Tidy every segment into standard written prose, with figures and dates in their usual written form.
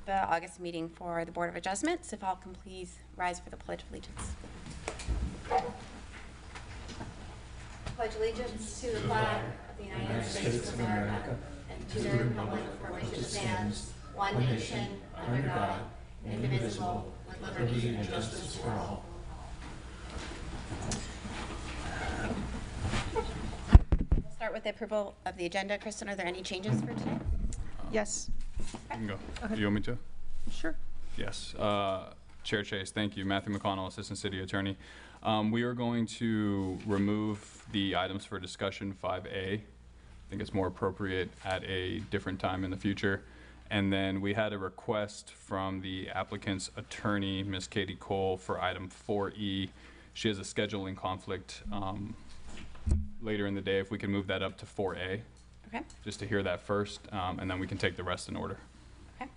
the August meeting for the Board of Adjustments. If all can please rise for the Pledge of Allegiance. Pledge allegiance to the flag of the United States of America and to the republic for which it stands, one nation, under God, indivisible, with liberty and justice for all. We'll start with the approval of the agenda. Kristen, are there any changes for today? Yes. You can go. Okay. Do you want me to? Sure. Yes. Chair Chase, thank you. Matthew McConnell, Assistant City Attorney. We are going to remove the items for discussion 5A. I think it's more appropriate at a different time in the future. And then we had a request from the applicant's attorney, Ms. Katie Cole, for item 4E. She has a scheduling conflict later in the day. If we can move that up to 4A. Okay. Just to hear that first, and then we can take the rest in order. Okay.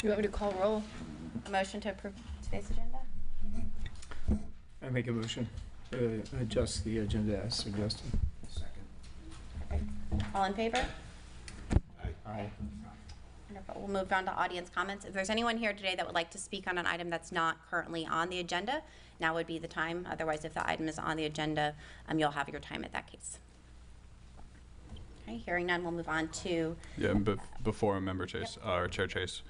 You want me to call roll? A motion to approve today's agenda? I make a motion to adjust the agenda as suggested. Second. Okay. All in favor? Aye. Wonderful. We'll move on to audience comments. If there's anyone here today that would like to speak on an item that's not currently on the agenda, now would be the time. Otherwise, if the item is on the agenda, you'll have your time at that case. Okay, hearing none, we'll move on to... Yeah, but before Member Chase, or Chair Chase.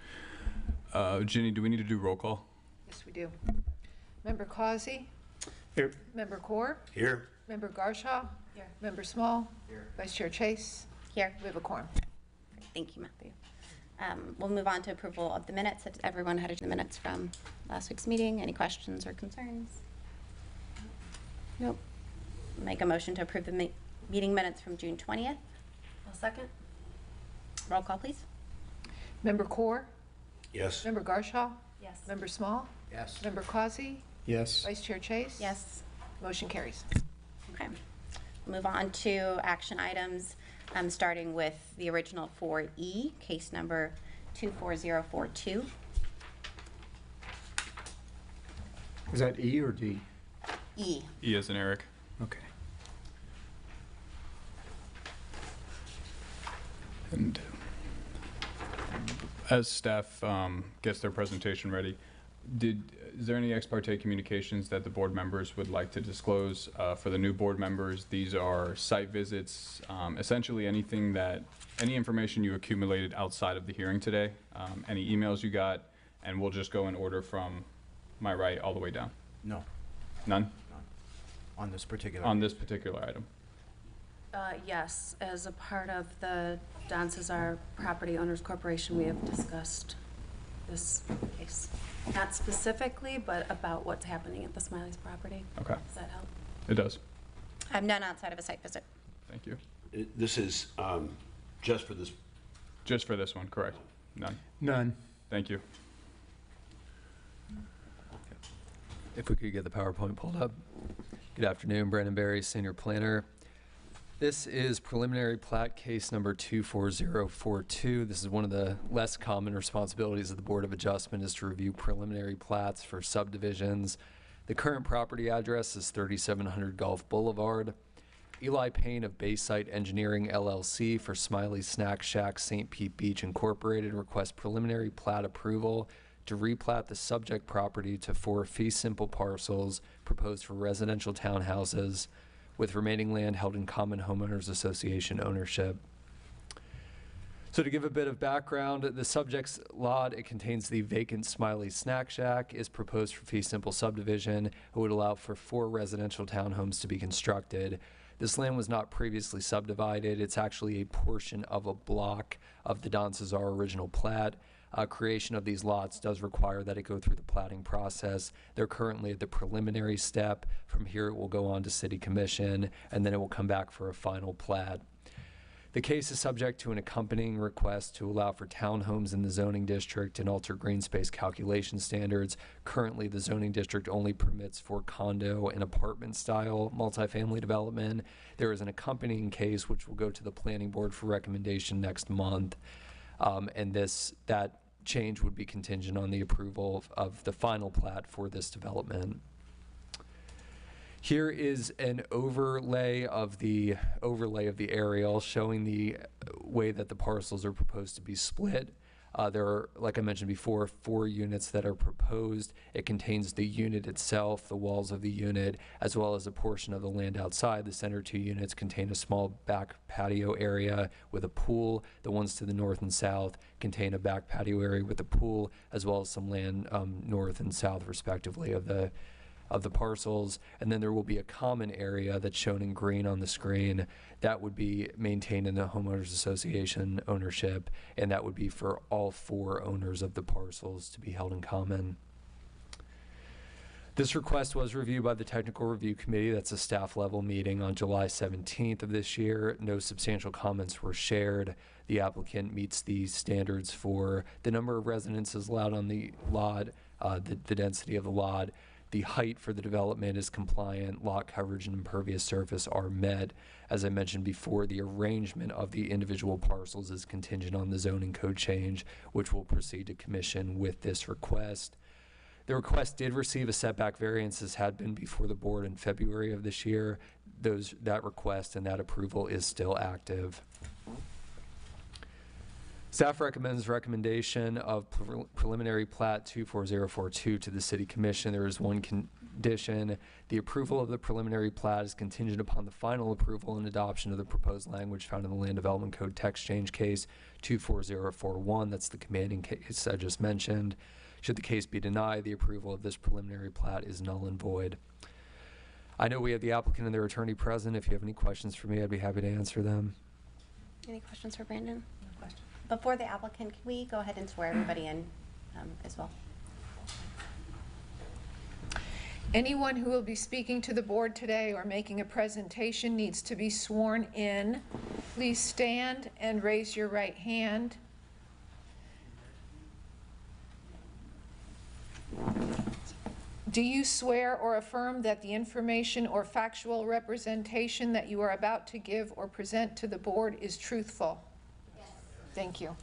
Ginny, do we need to do roll call? Yes, we do. Member Causey? Here. Member Core? Here. Member Garshaw? Here. Member Small? Here. Vice Chair Chase? Here. We have a quorum. Thank you, Matthew. We'll move on to approval of the minutes. Has everyone had the minutes from last week's meeting? Any questions or concerns? Nope. Make a motion to approve the meeting minutes from June 20th. I'll second. Roll call, please. Member Core? Yes. Member Garshaw? Yes. Member Small? Yes. Member Causey? Yes. Vice Chair Chase? Yes. Motion carries. Okay. Move on to action items, starting with the original 4E, case number 24042. Is that E or D? E. E as in Eric. Okay. And as staff gets their presentation ready, is there any ex parte communications that the board members would like to disclose for the new board members? These are site visits, essentially any information you accumulated outside of the hearing today, any emails you got, and we'll just go in order from my right all the way down. No. None? On this particular. On this particular item. Yes, as a part of the Don Cesar Property Owners Corporation, we have discussed this case. Not specifically, but about what's happening at the Smiley's property. Okay. Does that help? It does. I'm none outside of a site visit. Thank you. This is just for this. Just for this one, correct? None. None. Thank you. If we could get the PowerPoint pulled up. Good afternoon, Brandon Berry, Senior Planner. This is preliminary plat case number 24042. This is one of the less common responsibilities of the Board of Adjustment is to review preliminary plats for subdivisions. The current property address is 3700 Gulf Boulevard. Eli Payne of Bayside Engineering LLC for Smiley Snack Shack St. Pete Beach Incorporated requests preliminary plat approval to replat the subject property to 4 fee simple parcels proposed for residential townhouses with remaining land held in common homeowners association ownership. So to give a bit of background, the subject's lot, it contains the vacant Smiley Snack Shack, is proposed for fee simple subdivision. It would allow for 4 residential townhomes to be constructed. This land was not previously subdivided. It's actually a portion of a block of the Don Cesar original plat. Creation of these lots does require that it go through the platting process. They're currently at the preliminary step. From here, it will go on to City Commission, and then it will come back for a final plat. The case is subject to an accompanying request to allow for townhomes in the zoning district and alter green space calculation standards. Currently, the zoning district only permits for condo and apartment style multifamily development. There is an accompanying case which will go to the planning board for recommendation next month. And that change would be contingent on the approval of the final plat for this development. Here is an overlay of the aerial showing the way that the parcels are proposed to be split. There are, like I mentioned before, 4 units that are proposed. It contains the unit itself, the walls of the unit, as well as a portion of the land outside. The center 2 units contain a small back patio area with a pool. The ones to the north and south contain a back patio area with a pool, as well as some land north and south, respectively, of the parcels. And then there will be a common area that's shown in green on the screen that would be maintained in the homeowners association ownership, and that would be for all 4 owners of the parcels to be held in common. This request was reviewed by the Technical Review Committee. That's a staff level meeting on July 17th of this year. No substantial comments were shared. The applicant meets the standards for the number of residences allowed on the lot, the density of the lot. The height for the development is compliant. Lot coverage and impervious surface are met. As I mentioned before, the arrangement of the individual parcels is contingent on the zoning code change, which will proceed to commission with this request. The request did receive a setback variance, as had been before the board in February of this year. That request and that approval is still active. Staff recommends recommendation of preliminary plat 24042 to the City Commission. There is one condition. The approval of the preliminary plat is contingent upon the final approval and adoption of the proposed language found in the Land Development Code text change case 24041. That's the commanding case I just mentioned. Should the case be denied, the approval of this preliminary plat is null and void. I know we have the applicant and their attorney present. If you have any questions for me, I'd be happy to answer them. Any questions for Brandon? No question. Before the applicant, can we go ahead and swear everybody in as well? Anyone who will be speaking to the board today or making a presentation needs to be sworn in. Please stand and raise your right hand. Do you swear or affirm that the information or factual representation that you are about to give or present to the board is truthful? Yes. Thank you.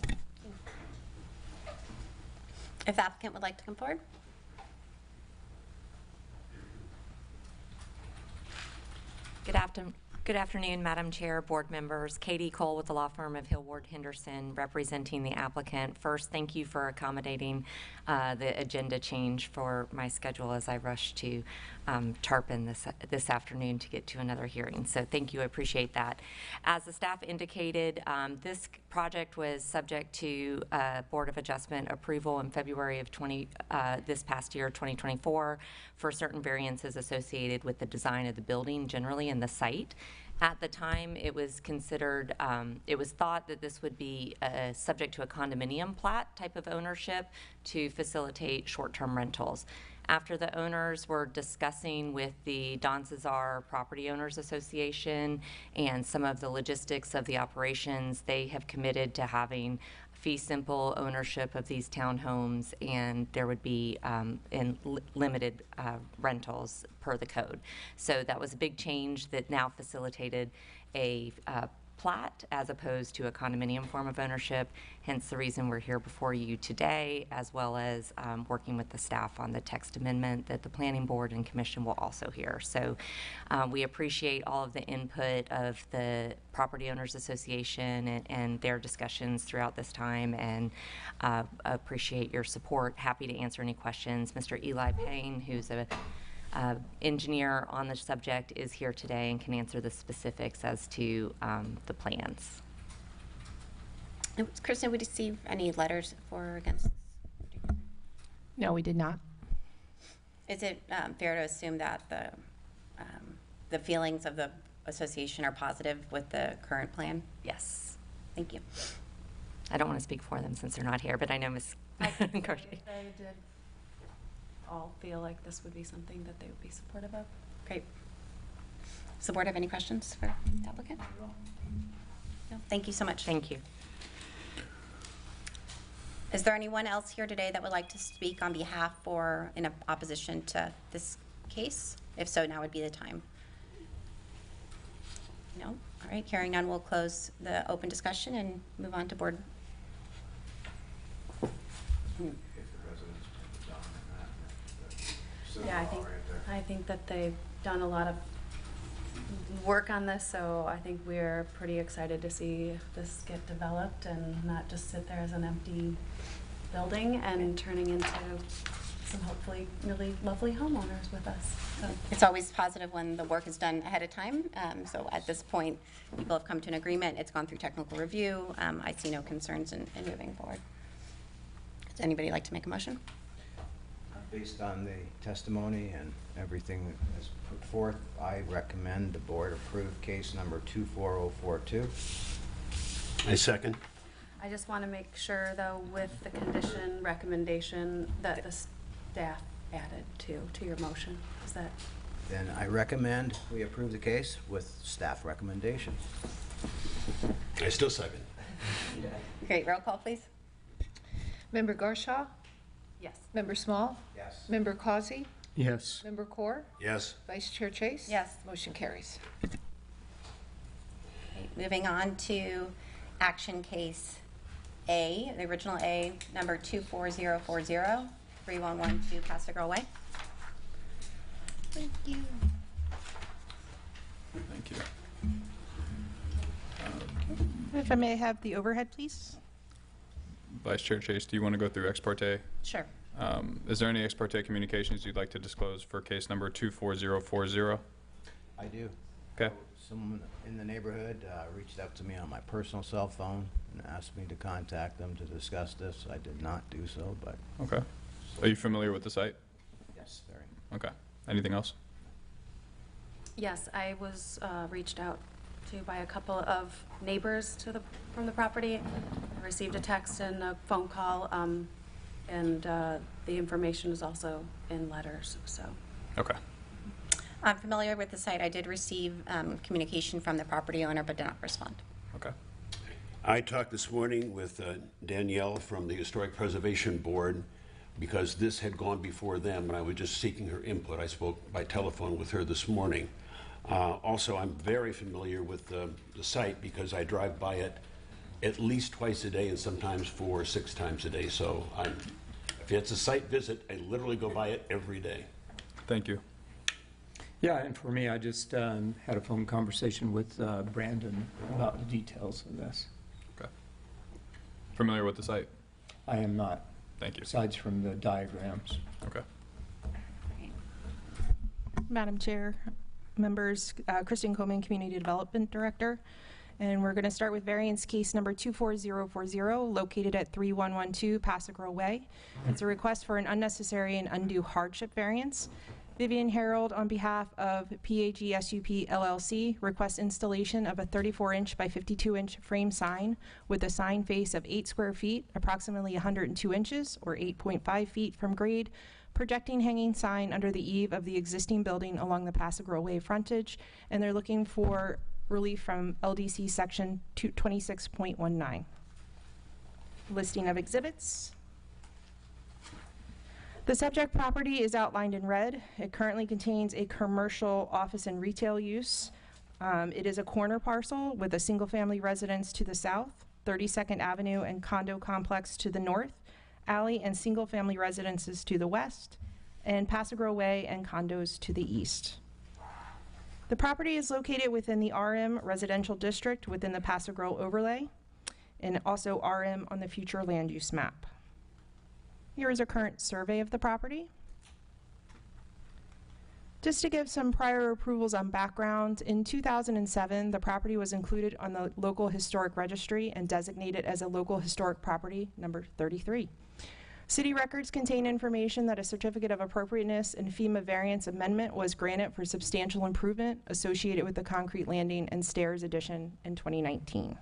If the applicant would like to come forward. Good afternoon, Madam Chair, board members. Katie Cole with the law firm of Hill Ward Henderson, representing the applicant. First, thank you for accommodating the agenda change for my schedule as I rush to Tarpon this afternoon to get to another hearing. So thank you, I appreciate that. As the staff indicated, this project was subject to Board of Adjustment approval in February of this past year, 2024, for certain variances associated with the design of the building generally and the site. At the time, it was considered, it was thought that this would be subject to a condominium plat type of ownership to facilitate short-term rentals. After the owners were discussing with the Don Cesar Property Owners Association and some of the logistics of the operations, they have committed to having fee simple ownership of these townhomes, and there would be limited rentals per the code. So that was a big change that now facilitated a plat as opposed to a condominium form of ownership, hence the reason we're here before you today, as well as working with the staff on the text amendment that the Planning Board and Commission will also hear. So we appreciate all of the input of the Property Owners Association and their discussions throughout this time, and appreciate your support. Happy to answer any questions. Mr. Eli Payne, who's a engineer on the subject, is here today and can answer the specifics as to the plans. Kristen, would you receive any letters for or against this? No, we did not. Is it fair to assume that the feelings of the association are positive with the current plan? Yes. Thank you. I don't want to speak for them since they're not here, but I know Ms. Carty. They did all feel like this would be something that they would be supportive of. Great. Does the board have any questions for the applicant? No. Thank you so much. Thank you. Is there anyone else here today that would like to speak on behalf or in opposition to this case? If so, now would be the time. No? All right, hearing none, we'll close the open discussion and move on to board. Yeah, I think that they've done a lot of work on this, so I think we're pretty excited to see this get developed and not just sit there as an empty building and turning into some hopefully really lovely homeowners with us. So It's always positive when the work is done ahead of time. So at this point, people have come to an agreement. It's gone through technical review. I see no concerns in moving forward. Does anybody like to make a motion? Based on the testimony and everything that is put forth, I recommend the board approve case number 24042. I second. I just want to make sure, though, with the condition recommendation that the staff added to your motion. Is that? Then I recommend we approve the case with staff recommendation. I still second. Great, roll call, please. Member Garshaw? Yes. Member Small? Yes. Member Causey? Yes. Member Corr? Yes. Vice Chair Chase? Yes. Motion carries. Okay, moving on to action case A, the original A, number 24040, 3112 Casa Girl Way. Thank you. Thank you. If I may have the overhead, please. Vice Chair Chase, do you want to go through ex parte? Sure. Is there any ex parte communications you'd like to disclose for case number 24040? I do. Okay. Someone in the neighborhood reached out to me on my personal cell phone and asked me to contact them to discuss this. I did not do so, but Okay. Are you familiar with the site? yes, very. Okay. Anything else? Yes, I was reached out to by a couple of neighbors from the property. I received a text and a phone call, and the information is also in letters, so. Okay. I'm familiar with the site. I did receive communication from the property owner, but did not respond. Okay. I talked this morning with Danielle from the Historic Preservation Board because this had gone before them, and I was just seeking her input. I spoke by telephone with her this morning. Also, I'm very familiar with the site because I drive by it at least twice a day and sometimes 4 or 6 times a day. So if it's a site visit, I literally go by it every day. Thank you. Yeah, and for me, I just had a phone conversation with Brandon about the details of this. Okay. Familiar with the site? I am not, Thank you. besides from the diagrams. Okay. Madam Chair, members, Kristen Coleman, Community Development Director. And we're going to start with variance case number 24040, located at 3112 Passigrove Way. It's a request for an unnecessary and undue hardship variance. Vivian Harold, on behalf of PAGSUP LLC, requests installation of a 34-inch by 52-inch frame sign with a sign face of 8 square feet, approximately 102 inches, or 8.5 feet from grade, projecting hanging sign under the eave of the existing building along the Passigrove Way frontage, and they're looking for relief from LDC section 26.19. Listing of exhibits. The subject property is outlined in red. It currently contains a commercial office and retail use. It is a corner parcel with a single-family residence to the south, 32nd Avenue and condo complex to the north, alley and single-family residences to the west, and Passigrove Way and condos to the east. The property is located within the RM residential district within the Passigrove overlay, and also RM on the future land use map. Here is a current survey of the property. Just to give some prior approvals on background, in 2007, the property was included on the local historic registry and designated as a local historic property number 33. City records contain information that a certificate of appropriateness and FEMA variance amendment was granted for substantial improvement associated with the concrete landing and stairs addition in 2019.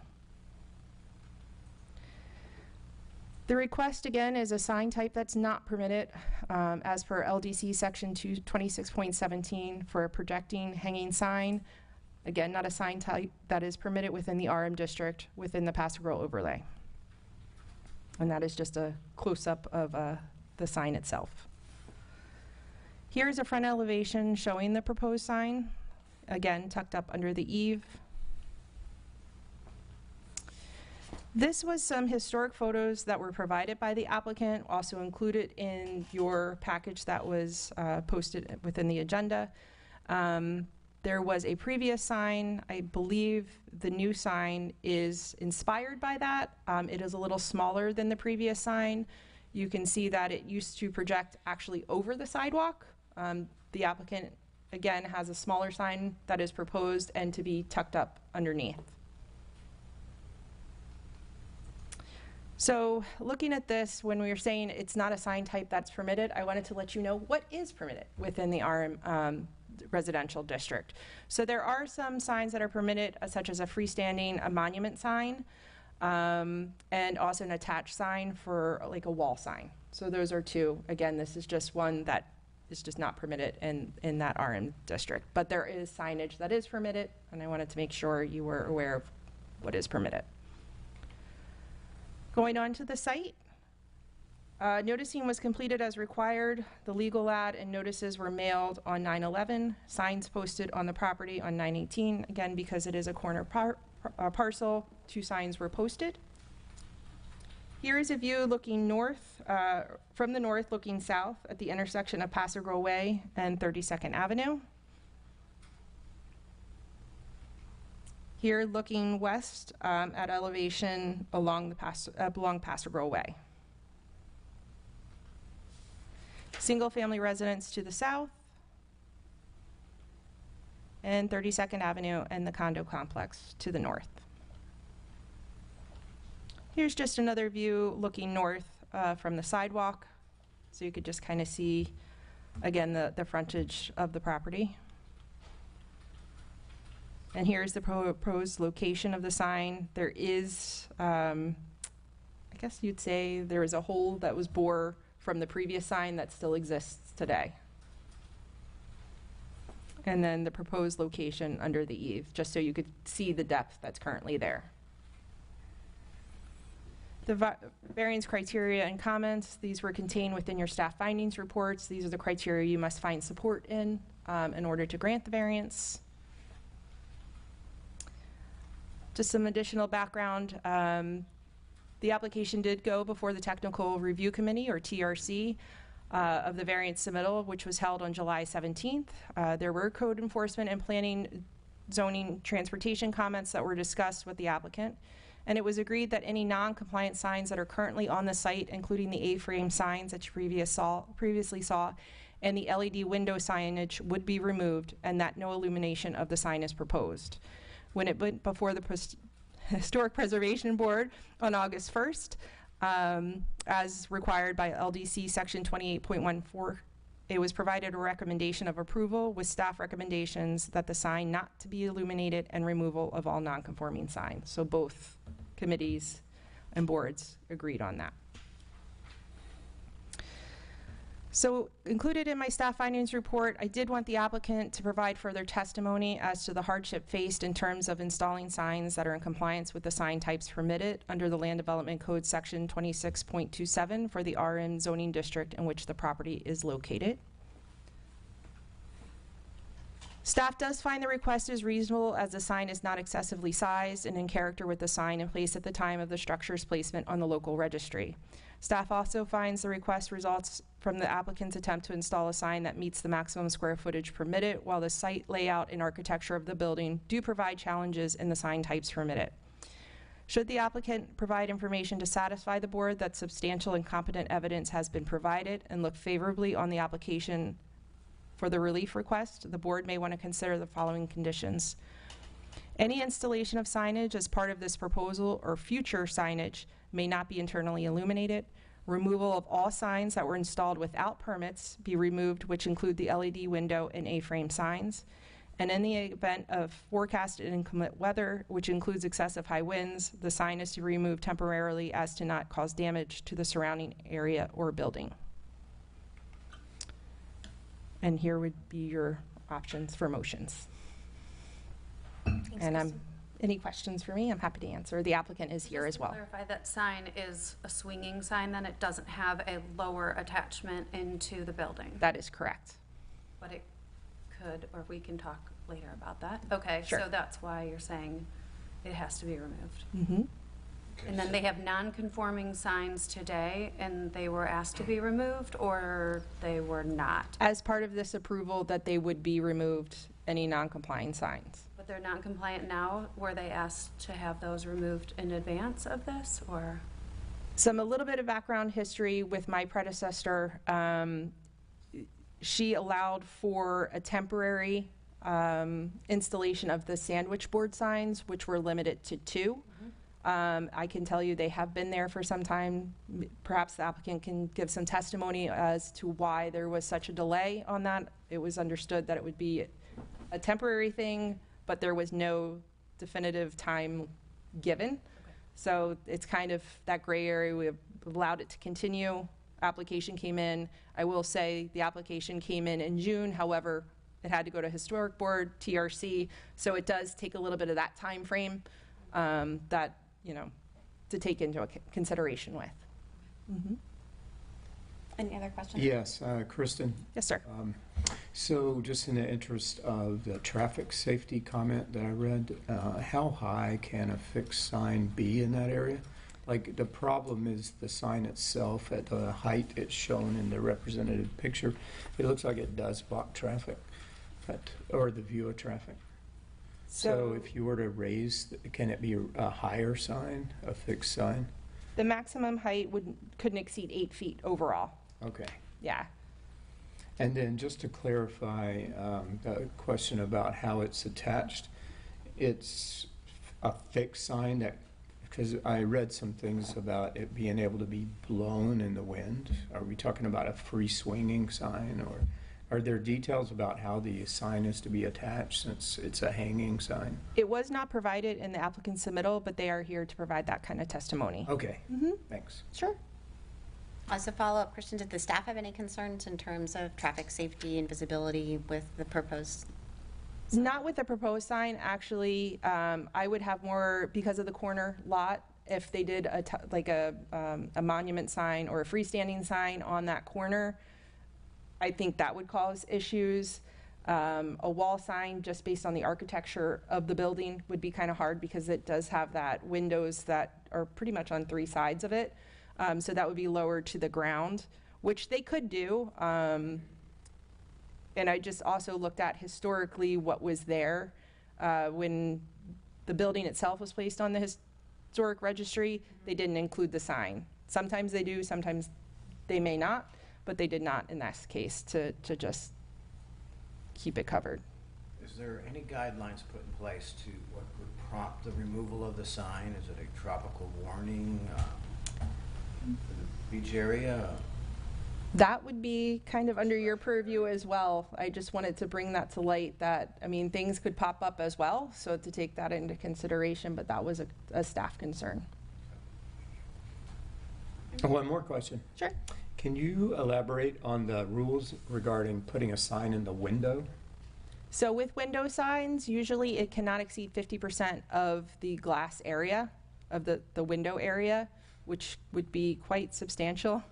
The request, again, is a sign type that's not permitted as per LDC section 26.17 for a projecting hanging sign. Again, not a sign type that is permitted within the RM district within the Passigrove overlay. And that is just a close-up of the sign itself. Here's a front elevation showing the proposed sign, again, tucked up under the eave. This was some historic photos that were provided by the applicant, also included in your package that was posted within the agenda. There was a previous sign. I believe the new sign is inspired by that. It is a little smaller than the previous sign. You can see that it used to project actually over the sidewalk. The applicant, again, has a smaller sign that is proposed and to be tucked up underneath. So looking at this, when we were saying it's not a sign type that's permitted, I wanted to let you know what is permitted within the RM residential district. So there are some signs that are permitted, such as a freestanding, a monument sign, and also an attached sign for like a wall sign. So those are two. Again, this is just one that is just not permitted in that RM district. But there is signage that is permitted, and I wanted to make sure you were aware of what is permitted. Going on to the site, noticing was completed as required. The legal ad and notices were mailed on 9/11. Signs posted on the property on 9/18. Again, because it is a corner parcel, 2 signs were posted. Here is a view looking north, from the north looking south at the intersection of Paso Grow Way and 32nd Avenue. Here looking west at elevation along Paso Grow Way. Single-family residence to the south, and 32nd Avenue and the condo complex to the north. Here's just another view looking north from the sidewalk, so you could just kind of see, again, the frontage of the property. And here's the proposed location of the sign. There is, I guess you'd say, there is a hole that was bore from the previous sign that still exists today. And then the proposed location under the eave, just so you could see the depth that's currently there. The variance criteria and comments, these were contained within your staff findings reports. These are the criteria you must find support in order to grant the variance. Just some additional background. The application did go before the Technical Review Committee, or TRC, of the variance submittal, which was held on July 17th. There were code enforcement and planning, zoning, transportation comments that were discussed with the applicant. And it was agreed that any non-compliant signs that are currently on the site, including the A-frame signs that you previously saw, and the LED window signage would be removed, and that no illumination of the sign is proposed. When it went before the Historic Preservation Board on August 1st, as required by LDC Section 28.14, it was provided a recommendation of approval with staff recommendations that the sign not to be illuminated and removal of all non-conforming signs. So both committees and boards agreed on that. So included in my staff findings report, I did want the applicant to provide further testimony as to the hardship faced in terms of installing signs that are in compliance with the sign types permitted under the Land Development Code Section 26.27 for the RM zoning district in which the property is located. Staff does find the request is reasonable as the sign is not excessively sized and in character with the sign in place at the time of the structure's placement on the local registry. Staff also finds the request results from the applicant's attempt to install a sign that meets the maximum square footage permitted, while the site layout and architecture of the building do provide challenges in the sign types permitted. Should the applicant provide information to satisfy the board that substantial and competent evidence has been provided and look favorably on the application for the relief request, the board may want to consider the following conditions. Any installation of signage as part of this proposal or future signage may not be internally illuminated. Removal of all signs that were installed without permits be removed, which include the LED window and A-frame signs. And in the event of forecasted inclement weather, which includes excessive high winds, the sign is to be removed temporarily as to not cause damage to the surrounding area or building. And here would be your options for motions. Thanks, And any questions for me, I'm happy to answer. The applicant is here as well. Just to clarify, that sign is a swinging sign, then it doesn't have a lower attachment into the building? That is correct. But it could, or we can talk later about that. Okay, Sure. so that's why you're saying it has to be removed. Mm-hmm. And then they have non-conforming signs today, and they were asked to be removed, or they were not? As part of this approval, that they would be removed any non-compliant signs. But they're not compliant now. Were they asked to have those removed in advance of this, or? A little bit of background history with my predecessor. She allowed for a temporary installation of the sandwich board signs, which were limited to 2. I can tell you they have been there for some time. Perhaps the applicant can give some testimony as to why there was such a delay on that. It was understood that it would be a temporary thing, but there was no definitive time given. So it's kind of that gray area. We have allowed it to continue. Application came in. I will say the application came in June. However, it had to go to Historic Board, TRC. So it does take a little bit of that time frame that, to take into consideration with. Any other questions? Yes, Kristen. Yes, sir. So just in the interest of the traffic safety comment that I read, how high can a fixed sign be in that area? Like, the problem is the sign itself at the height it's shown in the representative picture. It looks like it does block traffic, or the view of traffic. So if you were to raise, can it be a higher sign, a fixed sign? The maximum height couldn't exceed 8 feet overall. Okay. Yeah. And then just to clarify the question about how it's attached, it's a fixed sign that, because I read some things about it being able to be blown in the wind. Are we talking about a free swinging sign, or are there details about how the sign is to be attached since it's a hanging sign? It was not provided in the applicant's submittal, but they are here to provide that kind of testimony. Okay, thanks. Sure. As a follow-up, Kristen, did the staff have any concerns in terms of traffic safety and visibility with the proposed? Not with the proposed sign, actually. I would have more, because of the corner lot, if they did a monument sign or a freestanding sign on that corner, I think that would cause issues. A wall sign, just based on the architecture of the building, would be kind of hard because it does have that windows that are pretty much on 3 sides of it. So that would be lower to the ground, which they could do. And I just also looked at historically what was there when the building itself was placed on the historic registry. They didn't include the sign. Sometimes they do, sometimes they may not, but they did not in this case to just keep it covered. Is there any guidelines put in place to what would prompt the removal of the sign? Is it a tropical warning for the beach area? That would be kind of under your purview as well. I just wanted to bring that to light that, I mean, things could pop up as well, so to take that into consideration, but that was a staff concern. One more question. Sure. Can you elaborate on the rules regarding putting a sign in the window? So with window signs, usually it cannot exceed 50% of the glass area, of the window area, which would be quite substantial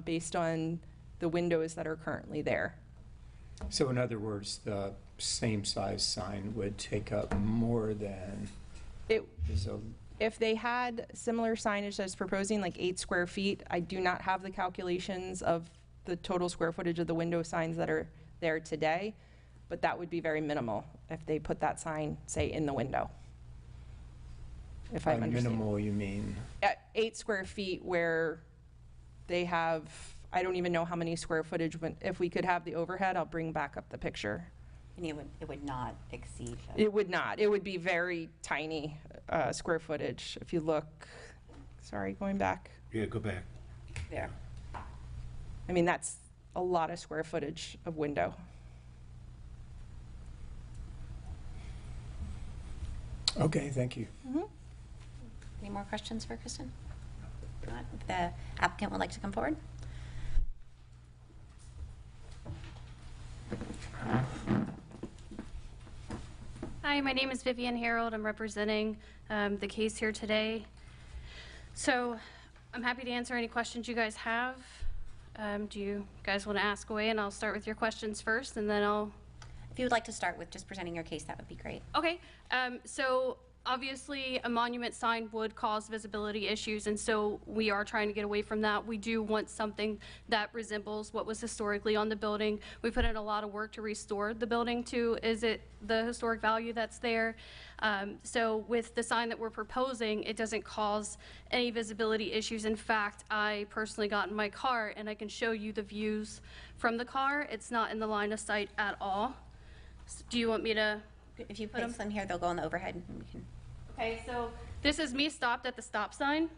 based on the windows that are currently there. So in other words, the same size sign would take up more than If they had similar signage as proposing, like 8 square feet, I do not have the calculations of the total square footage of the window signs that are there today, but that would be very minimal if they put that sign, say, in the window. If I'm understanding. Minimal, you mean? 8 square feet where they have, I don't even know how many square footage. If we could have the overhead, I'll bring back up the picture. And it would not exceed. It would not. It would be very tiny square footage. If you look, sorry, going back. Yeah, go back. There. I mean, that's a lot of square footage of window. Okay, thank you. Any more questions for Kristen? Not. If the applicant would like to come forward. Hi, my name is Vivian Harold. I'm representing the case here today. So I'm happy to answer any questions you guys have. Do you guys want to ask away? And I'll start with your questions first, and then I'll... If you would like to start with just presenting your case, that would be great. Okay. So obviously, a monument sign would cause visibility issues, and so we are trying to get away from that. We do want something that resembles what was historically on the building. We put in a lot of work to restore the building to the historic value that's there. So with the sign that we're proposing, it doesn't cause any visibility issues. In fact, I personally got in my car, and I can show you the views from the car. It's not in the line of sight at all. So do you want me to? If you place them here, they'll go on the overhead. And we can... Okay, so this is me stopped at the stop sign.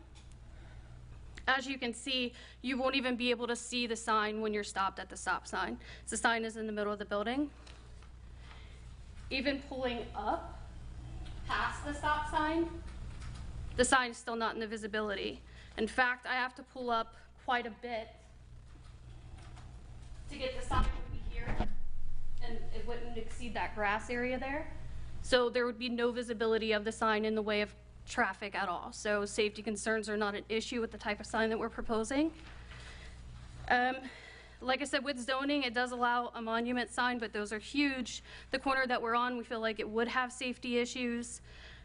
As you can see, you won't even be able to see the sign when you're stopped at the stop sign. The sign is in the middle of the building. Even pulling up past the stop sign, the sign is still not in the visibility. In fact, I have to pull up quite a bit to get the sign to be here, and it wouldn't exceed that grass area there. So there would be no visibility of the sign in the way of traffic at all. So safety concerns are not an issue with the type of sign that we're proposing. Like I said, with zoning, it does allow a monument sign, but those are huge. The corner that we're on, we feel like it would have safety issues.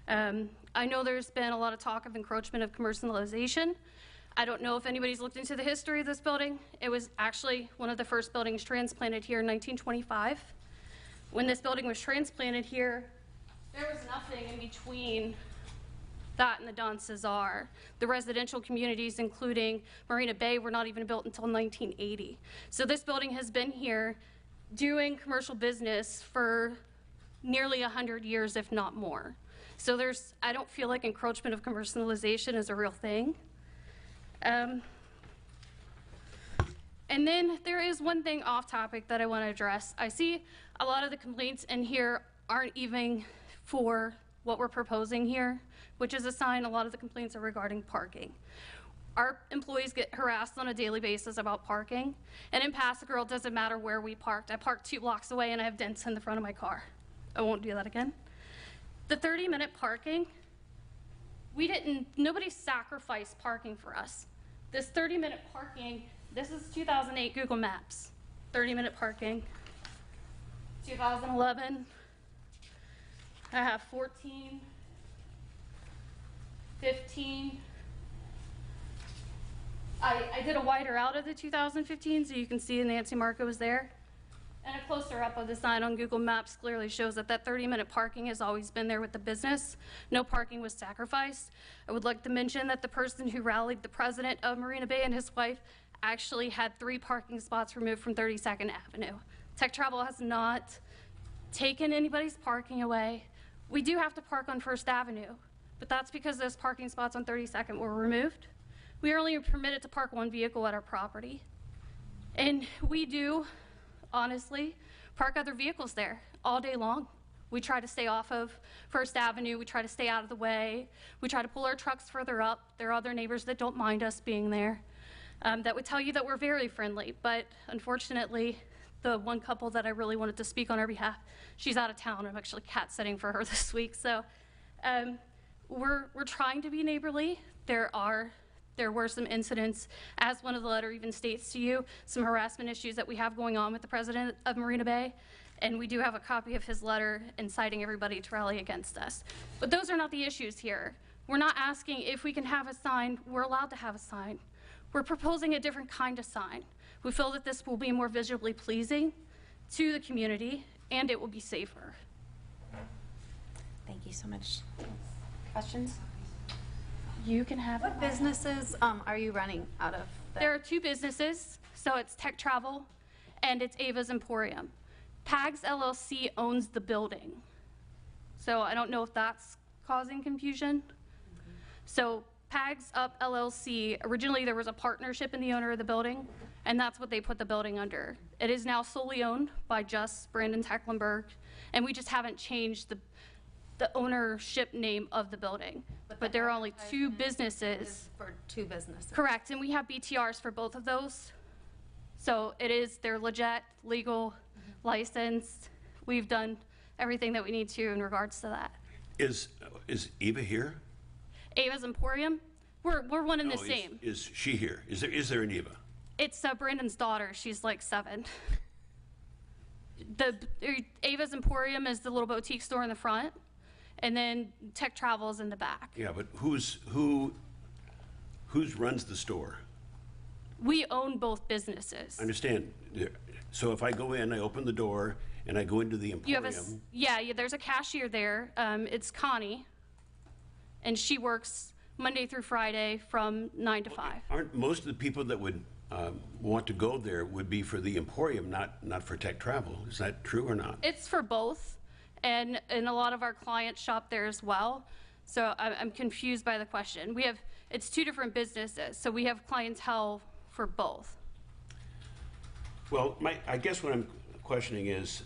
I know there's been a lot of talk of encroachment of commercialization. I don't know if anybody's looked into the history of this building. It was actually one of the first buildings transplanted here in 1925. When this building was transplanted here, there was nothing in between that and the Don Cesar. The residential communities, including Marina Bay, were not even built until 1980. So this building has been here doing commercial business for nearly 100 years, if not more. So I don't feel like encroachment of commercialization is a real thing. And then there is one thing off topic that I want to address. I see a lot of the complaints in here aren't even for what we're proposing here, which is a sign. A lot of the complaints are regarding parking. Our employees get harassed on a daily basis about parking, and in Pass-A-Girl, it doesn't matter where we parked. I parked 2 blocks away and I have dents in the front of my car. I won't do that again. The 30-minute parking, nobody sacrificed parking for us. This 30-minute parking, this is 2008 Google Maps, 30-minute parking. 2011, I have 14, 15. I did a wider out of the 2015 so you can see Nancy Marco was there. And a closer up of the sign on Google Maps clearly shows that 30-minute parking has always been there with the business. No parking was sacrificed. I would like to mention that the person who rallied the president of Marina Bay and his wife actually had 3 parking spots removed from 32nd Avenue. Tech Travel has not taken anybody's parking away. We do have to park on First Avenue, but that's because those parking spots on 32nd were removed. We are only permitted to park 1 vehicle at our property. And we do, honestly, park other vehicles there all day long. We try to stay off of First Avenue. We try to stay out of the way. We try to pull our trucks further up. There are other neighbors that don't mind us being there that would tell you that we're very friendly, but unfortunately, the one couple that I really wanted to speak on our behalf, she's out of town. I'm actually cat sitting for her this week. So we're trying to be neighborly. There were some incidents, as one of the letter even states to you, some harassment issues that we have going on with the president of Marina Bay. And we do have a copy of his letter inciting everybody to rally against us. But those are not the issues here. We're not asking if we can have a sign. We're allowed to have a sign. We're proposing a different kind of sign. We feel that this will be more visually pleasing to the community, and it will be safer. Thank you so much. Questions? You can have What businesses are you running out of? There are 2 businesses, so it's Tech Travel and it's Ava's Emporium. PAGS LLC owns the building, so I don't know if that's causing confusion. So PAGS Up LLC, originally there was a partnership in the owner of the building, and that's what they put the building under. It is now solely owned by just Brandon Tecklenburg, and we just haven't changed the ownership name of the building. But there are only 2 businesses. For 2 businesses. Correct, and we have BTRs for both of those. So they're legit, legal, licensed. We've done everything that we need to in regards to that. Is Eva here? Ava's Emporium, we're one and the same. Is she here? Is there an Eva? It's Brandon's daughter. She's like 7. Ava's Emporium is the little boutique store in the front, and then Tech Travel's in the back. Yeah, but who runs the store? We own both businesses. I understand. So if I go in, I open the door, and I go into the You have Emporium. yeah, there's a cashier there. It's Connie, and she works Monday through Friday from 9 to 5. Aren't most of the people that would want to go there would be for the Emporium, not for Tech Travel? Is that true or not? It's for both, and a lot of our clients shop there as well. So I'm confused by the question. It's two different businesses, so we have clientele for both. Well, I guess what I'm questioning is,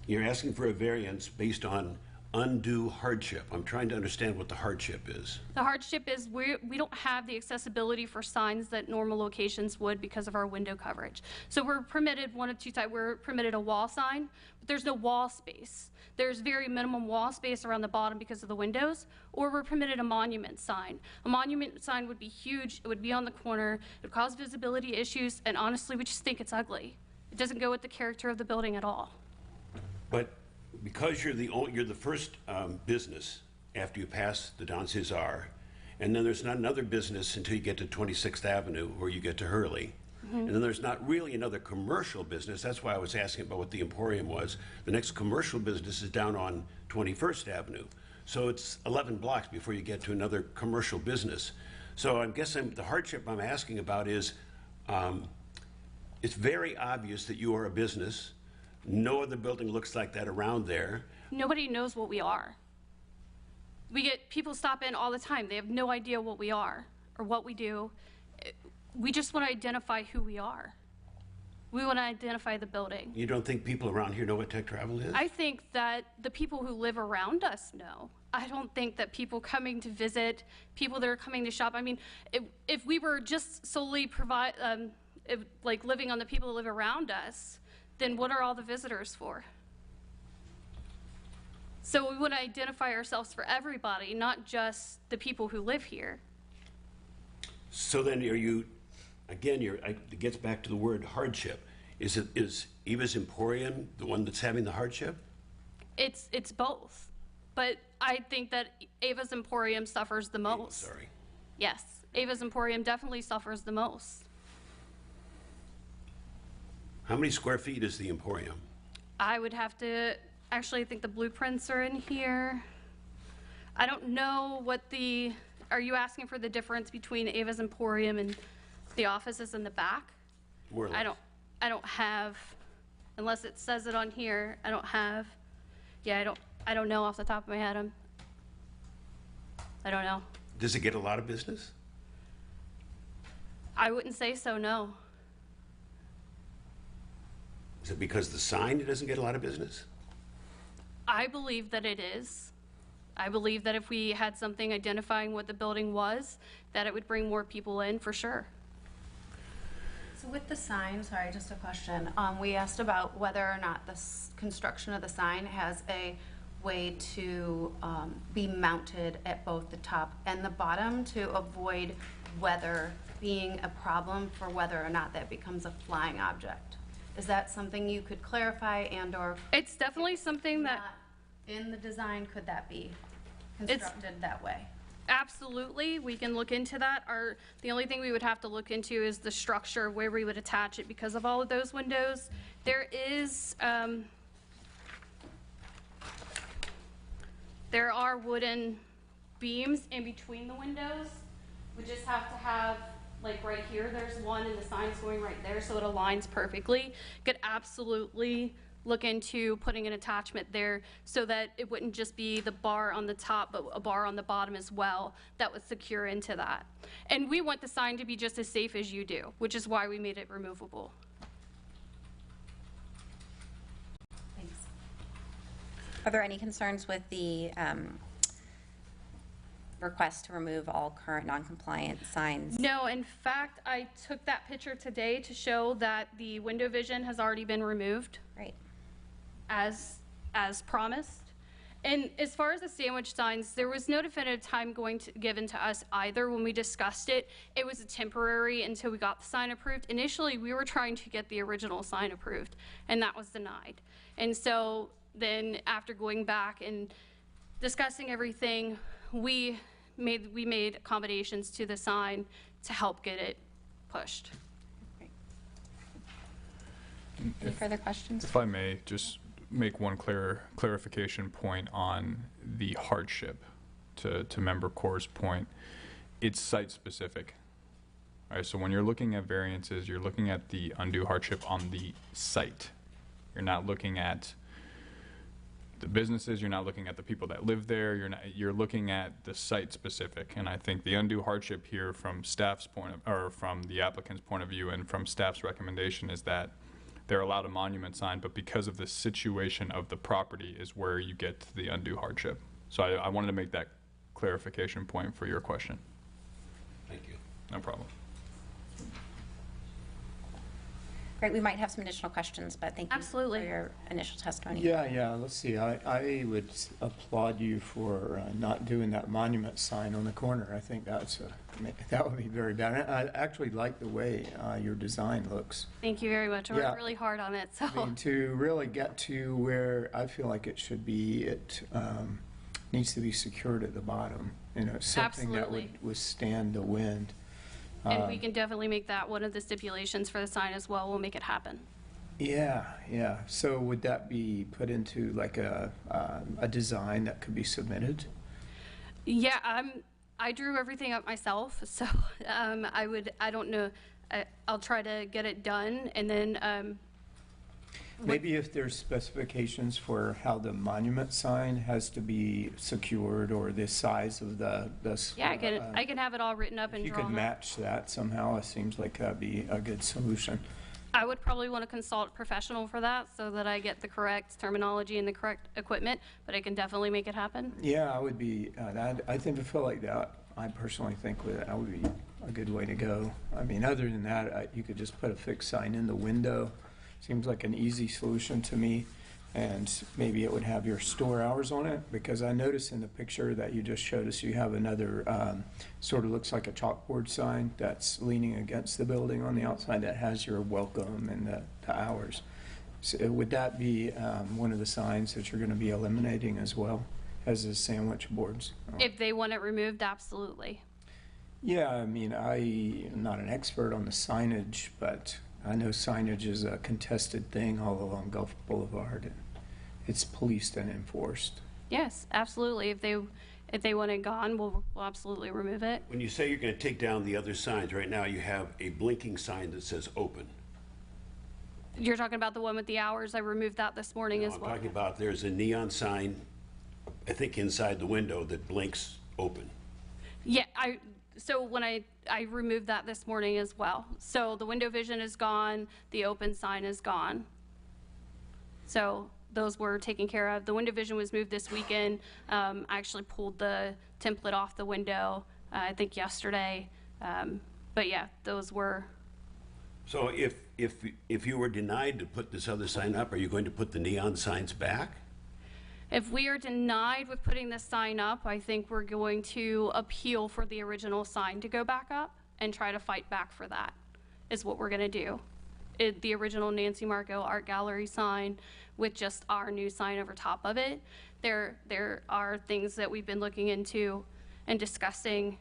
you're asking for a variance based on undue hardship. I'm trying to understand what the hardship is. The hardship is we don't have the accessibility for signs that normal locations would because of our window coverage. So we're permitted one of two types. We're permitted a wall sign, but there's no wall space. There's very minimum wall space around the bottom because of the windows, or we're permitted a monument sign. A monument sign would be huge. It would be on the corner. It would cause visibility issues, and honestly, we just think it's ugly. It doesn't go with the character of the building at all. But because you're the first business after you pass the Don Cesar, and then there's not another business until you get to 26th Avenue or you get to Hurley. And then there's not really another commercial business. That's why I was asking about what the Emporium was. The next commercial business is down on 21st Avenue. So it's 11 blocks before you get to another commercial business. So I guess the hardship I'm asking about is, it's very obvious that you are a business. No other building looks like that around there. Nobody knows what we are. We get people stop in all the time. They have no idea what we are or what we do. We just want to identify who we are. We want to identify the building. You don't think people around here know what Tech Travel is? I think that the people who live around us know. I don't think that people coming to visit, people that are coming to shop, I mean, if we were just solely like living on the people who live around us, then what are all the visitors for? So we want to identify ourselves for everybody, not just the people who live here. So then are you, again, it gets back to the word hardship. Is Eva's Emporium the one that's having the hardship? It's both. But I think that Ava's Emporium suffers the most. Sorry. Yes, Ava's Emporium definitely suffers the most. How many square feet is the Emporium? I would have to, actually, I think the blueprints are in here. I don't know what are you asking for the difference between Ava's Emporium and the offices in the back? More or less. I don't have, unless it says it on here, I don't have, yeah, I don't know off the top of my head. I don't know. Does it get a lot of business? I wouldn't say so, no. Is it because the sign it doesn't get a lot of business? I believe that it is. I believe that if we had something identifying what the building was, that it would bring more people in for sure. So with the sign, sorry, just a question. We asked about whether or not the construction of the sign has a way to be mounted at both the top and the bottom to avoid weather being a problem for whether or not that becomes a flying object. Is that something you could clarify and/or? It's definitely something that. In the design, could that be constructed that way? Absolutely, we can look into that. The only thing we would have to look into is the structure where we would attach it because of all of those windows. There are wooden beams in between the windows. We just have to have, like right here, there's one and the sign's going right there, so it aligns perfectly. Could absolutely look into putting an attachment there so that it wouldn't just be the bar on the top, but a bar on the bottom as well that would secure into that. And we want the sign to be just as safe as you do, which is why we made it removable. Thanks. Are there any concerns with the request to remove all current non-compliant signs? No, in fact, I took that picture today to show that the window vision has already been removed. Great. As promised. And as far as the sandwich signs, there was no definitive time given to us either when we discussed it. It was a temporary until we got the sign approved. Initially, we were trying to get the original sign approved, and that was denied. And so then after going back and discussing everything, we made accommodations to the sign to help get it pushed. Any further questions? If I may, just make one clarification point on the hardship to Member Corr's point. It's site-specific. All right, so when you're looking at variances, you're looking at the undue hardship on the site. You're not looking at the businesses, you're not looking at the people that live there, you're looking at the site-specific. And I think the undue hardship here from staff's point of, or from the applicant's point of view and from staff's recommendation is that they're allowed a monument sign, but because of the situation of the property is where you get to the undue hardship. So I wanted to make that clarification point for your question. Thank you. No problem. Great, we might have some additional questions, but thank you Absolutely. for your initial testimony. Yeah, let's see. I would applaud you for not doing that monument sign on the corner. I think that would be very bad. I actually like the way your design looks. Thank you very much. I Yeah. worked really hard on it, so. I mean, to really get to where I feel like it should be, it needs to be secured at the bottom. You know, something that Absolutely. would withstand the wind. And we can definitely make that one of the stipulations for the sign as well. We'll make it happen. Yeah. So would that be put into like a design that could be submitted? Yeah, I drew everything up myself, so I don't know. I'll try to get it done, and then Maybe if there's specifications for how the monument sign has to be secured or the size of the yeah, I can have it all written up if and you drawn could up. match that somehow, it seems like that'd be a good solution. I would probably want to consult a professional for that so that I get the correct terminology and the correct equipment, but I can definitely make it happen. Yeah, I would be, I feel like that, I personally think that would be a good way to go. I mean, other than that, you could just put a fixed sign in the window. Seems like an easy solution to me, and maybe it would have your store hours on it, because I noticed in the picture that you just showed us, you have another, sort of looks like a chalkboard sign that's leaning against the building on the outside that has your welcome and the hours. So would that be one of the signs that you're going to be eliminating as well as the sandwich boards? If they want it removed, absolutely. Yeah, I mean, I am not an expert on the signage, but I know signage is a contested thing all along Gulf Boulevard. It's policed and enforced. Yes, absolutely. If they want it gone, we'll absolutely remove it. When you say you're going to take down the other signs, right now you have a blinking sign that says open. You're talking about the one with the hours. I removed that this morning No, as well. I'm talking about there's a neon sign, I think inside the window, that blinks open. Yeah, so when I removed that this morning as well. So the window vision is gone, the open sign is gone. So those were taken care of. The window vision was moved this weekend. I actually pulled the template off the window, I think yesterday. But yeah, those were. So if you were denied to put this other sign up, are you going to put the neon signs back? If we are denied with putting this sign up, I think we're going to appeal for the original sign to go back up and try to fight back for that, is what we're going to do. The original Nancy Marco Art Gallery sign with just our new sign over top of it. There are things that we've been looking into and discussing,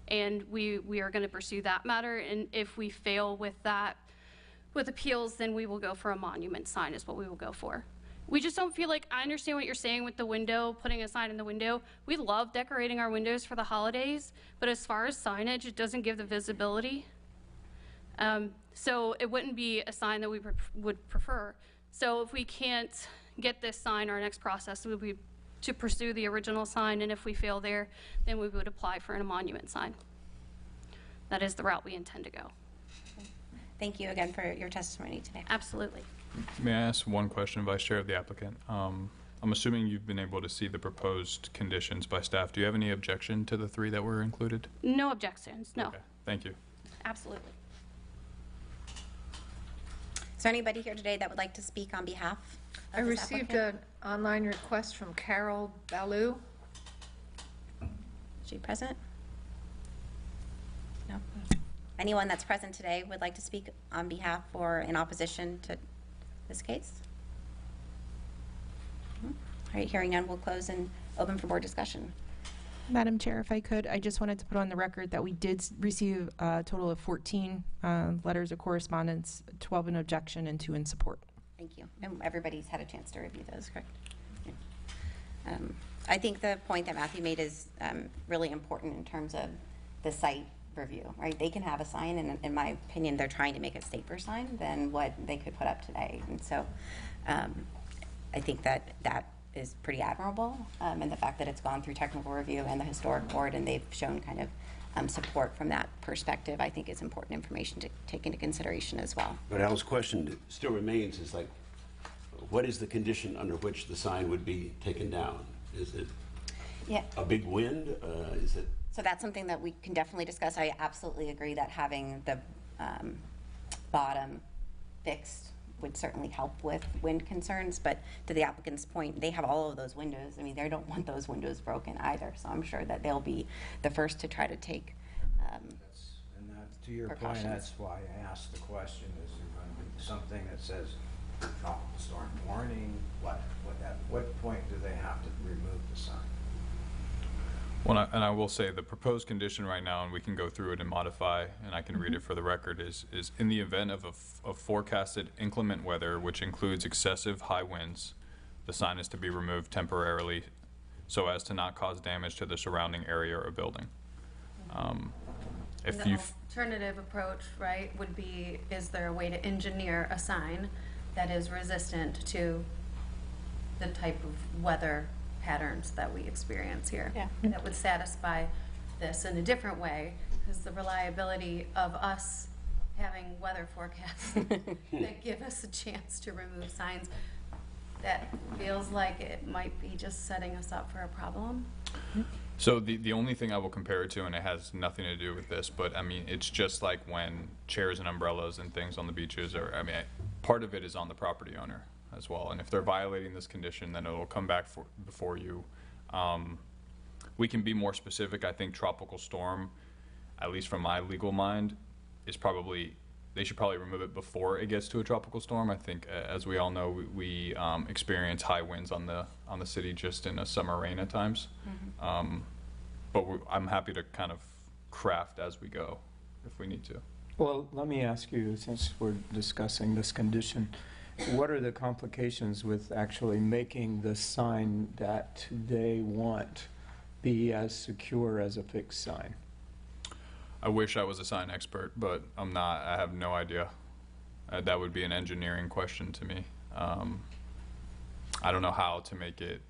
and we are going to pursue that matter. And if we fail with that, with appeals, then we will go for a monument sign is what we will go for. We just don't feel like, I understand what you're saying with the window, putting a sign in the window. We love decorating our windows for the holidays, but as far as signage, it doesn't give the visibility. So it wouldn't be a sign that we would prefer. So if we can't get this sign, our next process would be to pursue the original sign, and if we fail there, then we would apply for a monument sign. That is the route we intend to go. Thank you again for your testimony today. Absolutely. May I ask one question, Vice Chair of the applicant? I'm assuming you've been able to see the proposed conditions by staff. Do you have any objection to the 3 that were included? No objections, no. Okay, thank you. Absolutely. Is there anybody here today that would like to speak on behalf I of this received applicant? an online request from Carol Ballou. Is she present? No. Anyone that's present today would like to speak on behalf or in opposition to this case? All right, hearing none, we'll close and open for board discussion. Madam Chair, if I could, I just wanted to put on the record that we did receive a total of 14 letters of correspondence, 12 in objection and 2 in support. Thank you. And everybody's had a chance to review those, correct? Yeah. I think the point that Matthew made is really important in terms of the site review, right? They can have a sign, and in my opinion, they're trying to make a safer sign than what they could put up today. And so I think that is pretty admirable, and the fact that it's gone through technical review and the historic board, and they've shown kind of support from that perspective, I think is important information to take into consideration as well. But Al's question still remains, is like, what is the condition under which the sign would be taken down? Is it a big wind? Is it? So that's something that we can definitely discuss. I absolutely agree that having the bottom fixed would certainly help with wind concerns, but to the applicant's point, they have all of those windows. I mean, they don't want those windows broken either, so I'm sure that they'll be the first to try to take to your point, that's why I asked the question, is there going to be something that says tropical storm warning? At what point do they have to remove the sign? Well, and I will say the proposed condition right now, and we can go through it and modify, and I can read it for the record, is in the event of forecasted inclement weather, which includes excessive high winds, the sign is to be removed temporarily so as to not cause damage to the surrounding area or building. If The you alternative approach, right, would be, is there a way to engineer a sign that is resistant to the type of weather patterns that we experience here? Yeah. That would satisfy this in a different way, because the reliability of us having weather forecasts that give us a chance to remove signs, that feels like it might be just setting us up for a problem. So the only thing I will compare it to, and it has nothing to do with this, but I mean, it's just like when chairs and umbrellas and things on the beaches are, I mean, part of it is on the property owner as well. And if they're violating this condition, then it'll come back before you. We can be more specific. I think tropical storm, at least from my legal mind, is probably, they should probably remove it before it gets to a tropical storm. I think, as we all know, we experience high winds on the city just in a summer rain at times. But I'm happy to kind of craft as we go if we need to. Well, let me ask you, since we're discussing this condition, what are the complications with actually making the sign that they want be as secure as a fixed sign? I wish I was a sign expert, but I'm not. I have no idea. That would be an engineering question to me. I don't know how to make it,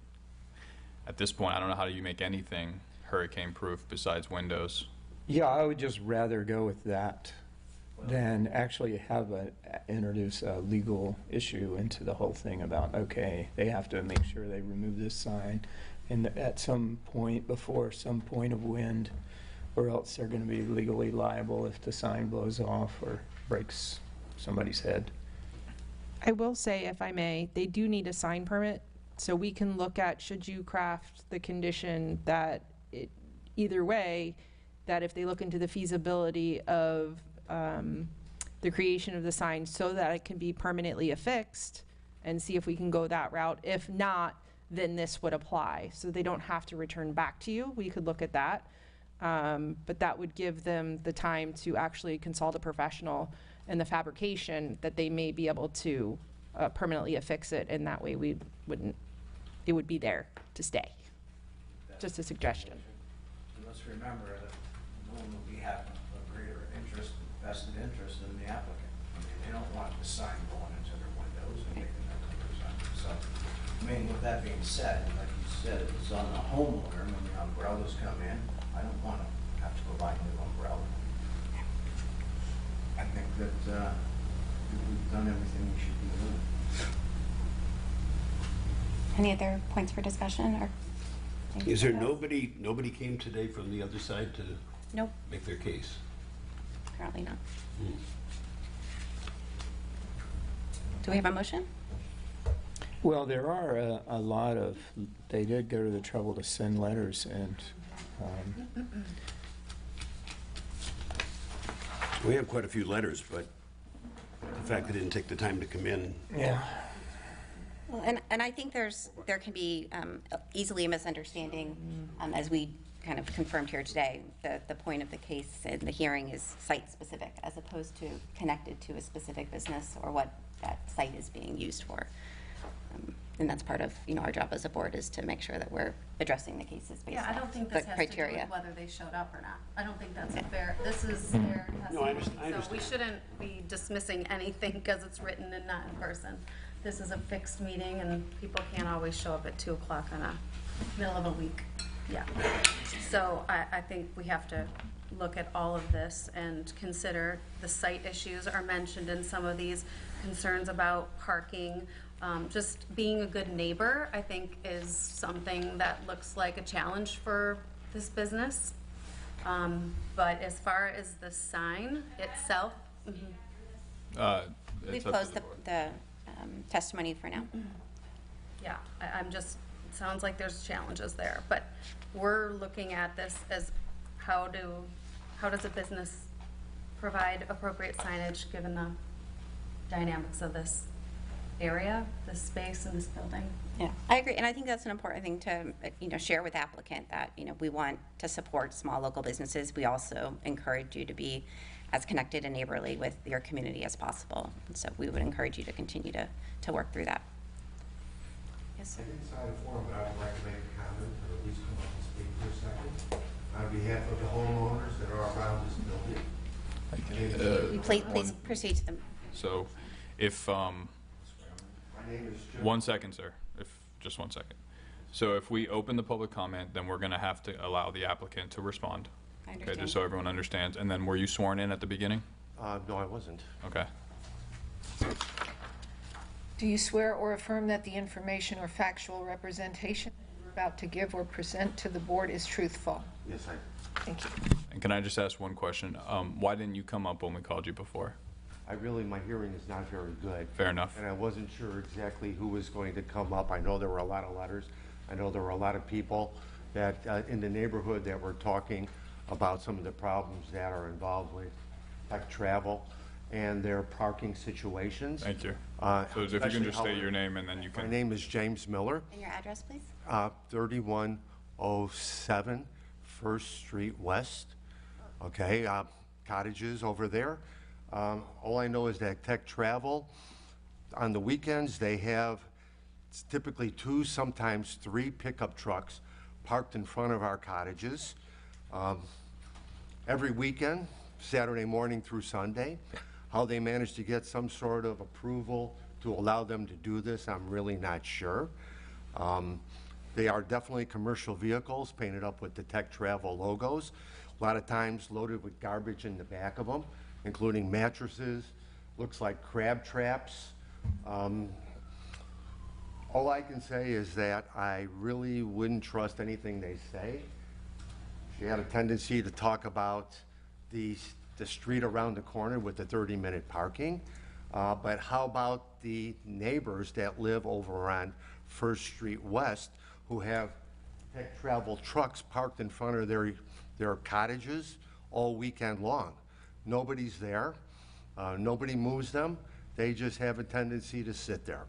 at this point, I don't know how you make anything hurricane-proof besides windows. Yeah, I would just rather go with that than actually introduce a legal issue into the whole thing about, okay, they have to make sure they remove this sign and at some point before some point of wind, or else they're going to be legally liable if the sign blows off or breaks somebody's head. I will say, if I may, they do need a sign permit, so we can look at, should you craft the condition that either way, that if they look into the feasibility of the creation of the sign so that it can be permanently affixed, and see if we can go that route. If not, then this would apply. So they don't have to return back to you. We could look at that. But that would give them the time to actually consult a professional in the fabrication that they may be able to permanently affix it, and that way it would be there to stay. Just a suggestion. And let's remember that no one will be having a greater interest, vested interest in the applicant. I mean, they don't want the sign going into their windows and making that sign. So, I mean, with that being said, like you said, it's on the homeowner when the umbrellas come in. I don't want to have to provide new umbrella. I think that we've done everything we should be doing. Any other points for discussion or? Is there nobody came today from the other side to Nope, make their case? currently not. Do we have a motion? Well, there are a lot of, they did go to the trouble to send letters, and We have quite a few letters, but the fact they didn't take the time to come in. yeah. Well, And I think there can be easily a misunderstanding, as we kind of confirmed here today. The point of the case and the hearing is site-specific as opposed to connected to a specific business or what that site is being used for. And that's part of, our job as a board is to make sure that we're addressing the cases based Yeah, I don't on think the this has to do criteria. with whether they showed up or not. I don't think that's a fair, this is their No, I testimony. understand. So we shouldn't be dismissing anything because it's written and not in person. This is a fixed meeting and people can't always show up at 2 o'clock on a middle of a week. Yeah. So I think we have to look at all of this and consider the site issues are mentioned in some of these concerns about parking. Just being a good neighbor, I think, is something that looks like a challenge for this business. But as far as the sign itself, It's We've up to closed the board. the testimony for now. yeah, I'm just, it sounds like there's challenges there. But we're looking at this as how does a business provide appropriate signage given the dynamics of this area, this space, and this building? Yeah, I agree, and I think that's an important thing to, share with the applicant, that, we want to support small local businesses. We also encourage you to be as connected and neighborly with your community as possible. And so we would encourage you to continue to work through that. Yes, sir. I didn't sign a form, but I would like to make a comment, or at least come up and speak for a second. On behalf of the homeowners that are around this building. Please proceed to them. So if, My name is Jim. 1 second, sir, just 1 second. So if we open the public comment, then we're going to have to allow the applicant to respond. I Okay, understand. just so everyone understands. And then were you sworn in at the beginning? No, I wasn't. Okay. Do you swear or affirm that the information or factual representation you're about to give or present to the board is truthful? Yes, I. Thank you. And can I just ask one question? Why didn't you come up when we called you before? My hearing is not very good. Fair enough. And I wasn't sure exactly who was going to come up. I know there were a lot of letters. I know there were a lot of people that, in the neighborhood that were talking about some of the problems that are involved with tech travel and their parking situations. Thank you. So if you especially can just how- state your name and then you My can. name is James Miller, And your address, please? 3107 First Street West. Okay, cottages over there. All I know is that Tech Travel, on the weekends, they have typically 2, sometimes 3 pickup trucks parked in front of our cottages. Every weekend, Saturday morning through Sunday. How they manage to get some sort of approval to allow them to do this, I'm really not sure. They are definitely commercial vehicles painted up with the Tech Travel logos. A lot of times loaded with garbage in the back of them, including mattresses, looks like crab traps. All I can say is that I really wouldn't trust anything they say. She had a tendency to talk about the street around the corner with the 30-minute parking. But how about the neighbors that live over on First Street West who have Tech Travel trucks parked in front of their cottages all weekend long? Nobody's there. Nobody moves them. They just have a tendency to sit there.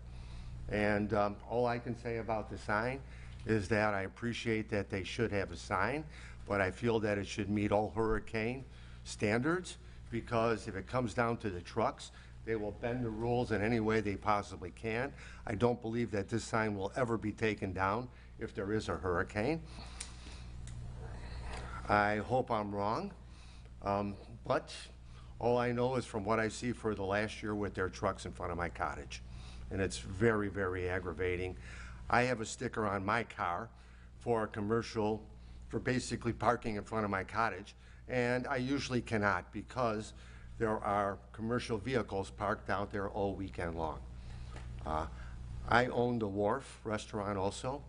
And all I can say about the sign is that I appreciate that they should have a sign, but I feel that it should meet all hurricane standards, because if it comes down to the trucks, they will bend the rules in any way they possibly can. I don't believe that this sign will ever be taken down if there is a hurricane. I hope I'm wrong, but all I know is from what I see for the last year with their trucks in front of my cottage. And it's very, very aggravating. I have a sticker on my car for a commercial, for basically parking in front of my cottage, and I usually cannot because there are commercial vehicles parked out there all weekend long. I own the Wharf restaurant also.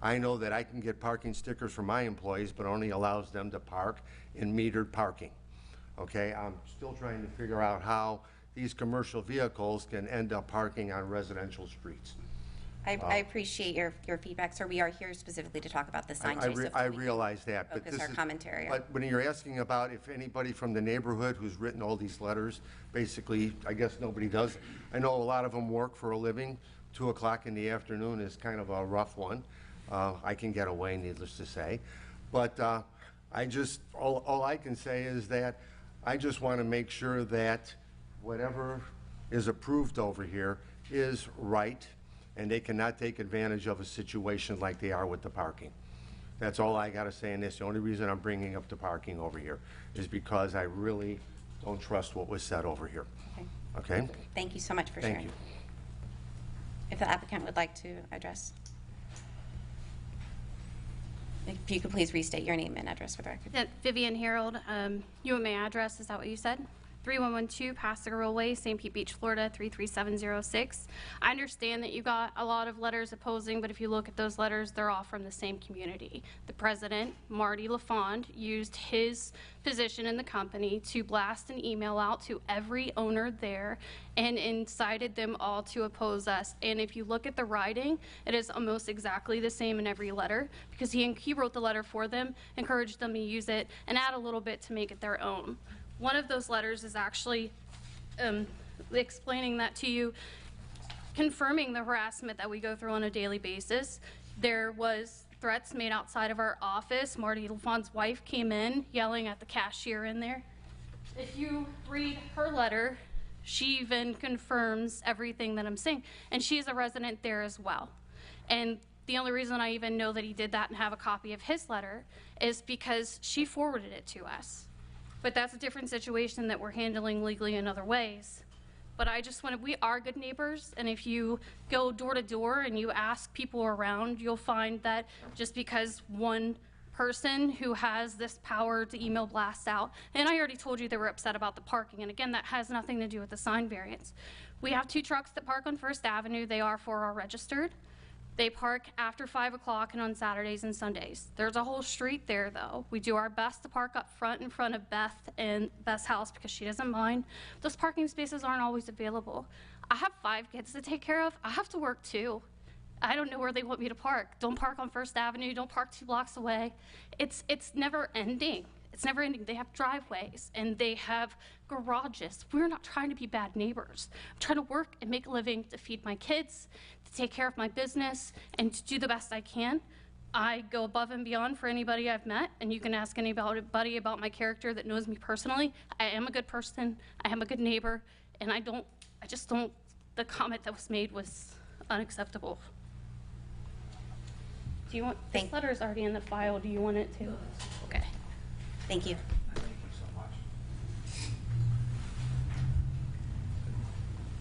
I know that I can get parking stickers for my employees, but only allows them to park in metered parking. Okay, I'm still trying to figure out how these commercial vehicles can end up parking on residential streets. I appreciate your feedback, sir. We are here specifically to talk about the sign change. I realize that, but focus our commentary on. But when you're asking about if anybody from the neighborhood who's written all these letters, basically, I guess nobody does. I know a lot of them work for a living 2 o'clock in the afternoon is kind of a rough one. I can get away, needless to say. But all I can say is that I just want to make sure that whatever is approved over here is right, and they cannot take advantage of a situation like they are with the parking. That's all I got to say in this. The only reason I'm bringing up the parking over here is because I really don't trust what was said over here. Okay? Thank you so much for sharing. Thank you. If the applicant would like to address. If you could please restate your name and address for the record. Vivian Harold, you and my address, is that what you said? 3112 Pasagarrow Way, St. Pete Beach, Florida, 33706. I understand that you got a lot of letters opposing, but if you look at those letters, they're all from the same community. The president, Marty LaFond, used his position in the company to blast an email out to every owner there and incited them all to oppose us. And if you look at the writing, it is almost exactly the same in every letter, because he wrote the letter for them, encouraged them to use it, and add a little bit to make it their own. One of those letters is actually explaining that to you, confirming the harassment that we go through on a daily basis. There was threats made outside of our office. Marty LaFond's wife came in yelling at the cashier in there. If you read her letter, she even confirms everything that I'm saying. And she's a resident there as well. And the only reason I even know that he did that and have a copy of his letter is because she forwarded it to us. But that's a different situation that we're handling legally in other ways. But I just we are good neighbors, and if you go door to door and you ask people around, you'll find that just because one person who has this power to email blasts out, and I already told you they were upset about the parking, and again, that has nothing to do with the sign variance. We have 2 trucks that park on First Avenue. They are registered. They park after 5 o'clock and on Saturdays and Sundays. There's a whole street there, though. We do our best to park up front in front of Beth and Beth's house because she doesn't mind. Those parking spaces aren't always available. I have 5 kids to take care of. I have to work too. I don't know where they want me to park. Don't park on First Avenue. Don't park 2 blocks away. It's never ending. It's never ending. They have driveways and they have garages. We're not trying to be bad neighbors. I'm trying to work and make a living to feed my kids, to take care of my business, and to do the best I can. I go above and beyond for anybody I've met, and you can ask anybody about my character that knows me personally. I am a good person. I am a good neighbor, and the comment that was made was unacceptable. Do you want, this letter is already in the file. Do you want it to? Okay. Thank you. Thank you so much.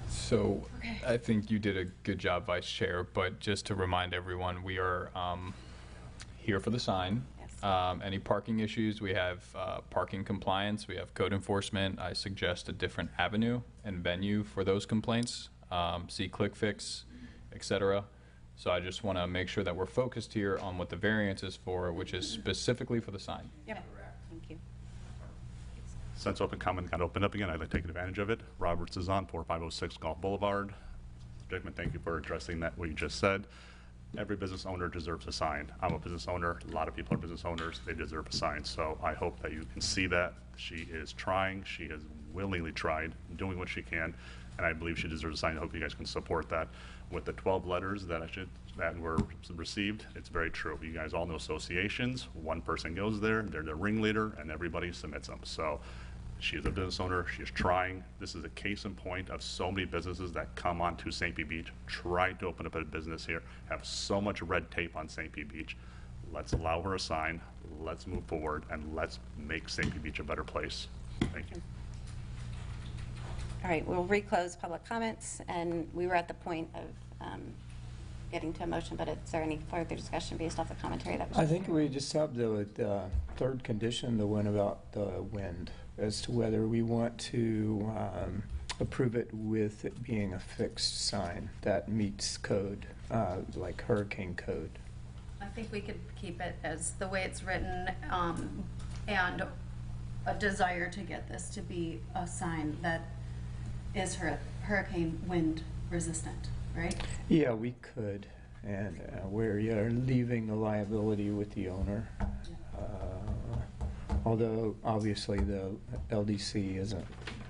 So I think you did a good job, Vice Chair, but just to remind everyone, we are here for the sign. Yes. Any parking issues, we have parking compliance, we have code enforcement. I suggest a different avenue and venue for those complaints, see ClickFix, et cetera. So I just want to make sure that we're focused here on what the variance is for, which is specifically for the sign. Yep. Thank you. Since open comment got opened up again, I'd like to take advantage of it. Roberts is on 4506 Gulf Boulevard. Jackman, thank you for addressing that, what you just said. Every business owner deserves a sign. I'm a business owner. A lot of people are business owners. They deserve a sign. So I hope that you can see that. She is trying. She has willingly tried, doing what she can, and I believe she deserves a sign. I hope you guys can support that. With the 12 letters that were received, it's very true. You guys all know associations. One person goes there, they're the ringleader, and everybody submits them. So she is a business owner. She is trying. This is a case in point of so many businesses that come onto St. Pete Beach, try to open up a business here, have so much red tape on St. Pete Beach. Let's allow her a sign. Let's move forward, and let's make St. Pete Beach a better place. Thank you. All right, we'll reclose public comments, and we were at the point of getting to a motion, but is there any further discussion based off the commentary that was I think we just have the third condition, the one about the wind, as to whether we want to approve it with it being a fixed sign that meets code, like hurricane code. I think we could keep it as the way it's written, and a desire to get this to be a sign that is hurricane wind resistant, right? Yeah, we could, and we're leaving the liability with the owner. Although obviously the LDC isn't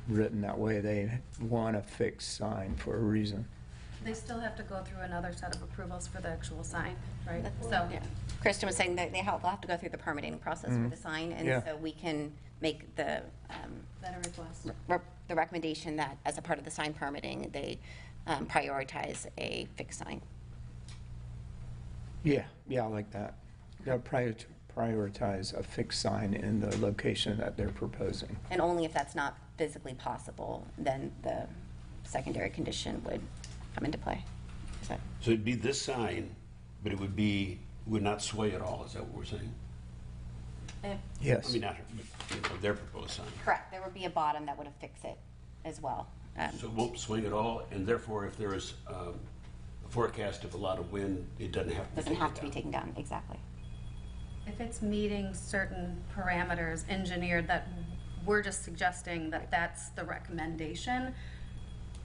written that way. They want a fixed sign for a reason. They still have to go through another set of approvals for the actual sign, right? So, Yeah. Kristen was saying that they'll have to go through the permitting process for the sign, and Yeah. so we can make the that a request. the recommendation that as a part of the sign permitting, they prioritize a fixed sign. Yeah, I like that. They'll prioritize a fixed sign in the location that they're proposing. And only if that's not physically possible, then the secondary condition would come into play. Is that? So it'd be this sign, but it would not sway at all, is that what we're saying? Yes. I mean, not her, but their proposed sign. Correct. There would be a bottom that would affix it as well. So it won't swing at all, and therefore, if there is a forecast of a lot of wind, it doesn't have to be Doesn't have to be taken down, exactly. If it's meeting certain parameters engineered, that we're just suggesting that that's the recommendation.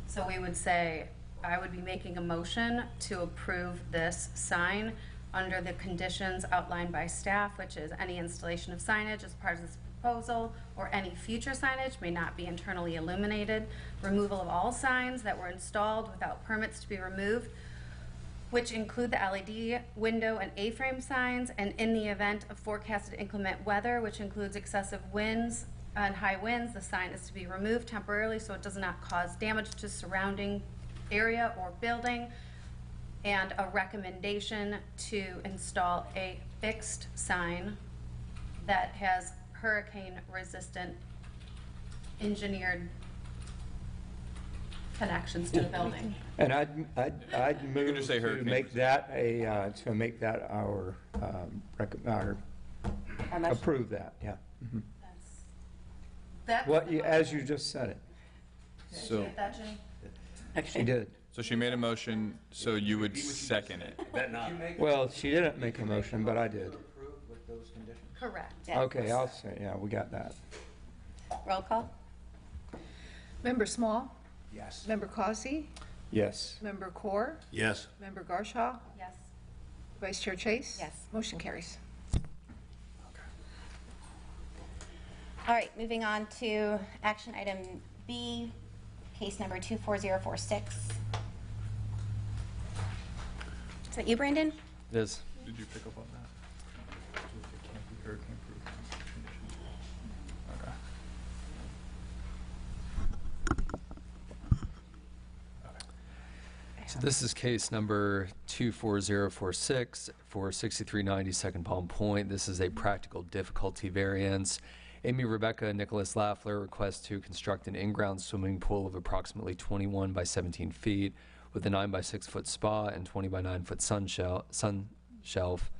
So we would say, I would be making a motion to approve this sign under the conditions outlined by staff, which is any installation of signage as part of this proposal or any future signage may not be internally illuminated, removal of all signs that were installed without permits to be removed, which include the LED window and A-frame signs, and in the event of forecasted inclement weather, which includes excessive winds and high winds, the sign is to be removed temporarily so it does not cause damage to surrounding area or building, and a recommendation to install a fixed sign that has hurricane-resistant engineered connections to the building. And I'd move just say to hurricane make that our approve that, yeah. Mhm. That's What, the as you just said it. Did you So, get that, Jenny? She did. so she made a motion, so you would second it. Well, she didn't make a motion, but I did. Approved with those conditions? Correct. Yeah. Okay, I'll say, yeah, we got that. Roll call? Member Small? Yes. Member Causey? Yes. Member Core? Yes. Member Garshaw? Yes. Vice Chair Chase? Yes. Motion carries. All right, moving on to action item B, case number 24046. Is that you, Brandon? It is. Did you pick up on that? So if it can't be hurricane-proof conditions. Okay. So this is case number 24046 for 6390 Second Palm Point. This is a practical difficulty variance. Amy Rebecca Nicholas Laffler requests to construct an in-ground swimming pool of approximately 21 by 17 feet with a 9 by 6 foot spa and 20 by 9 foot sun shelf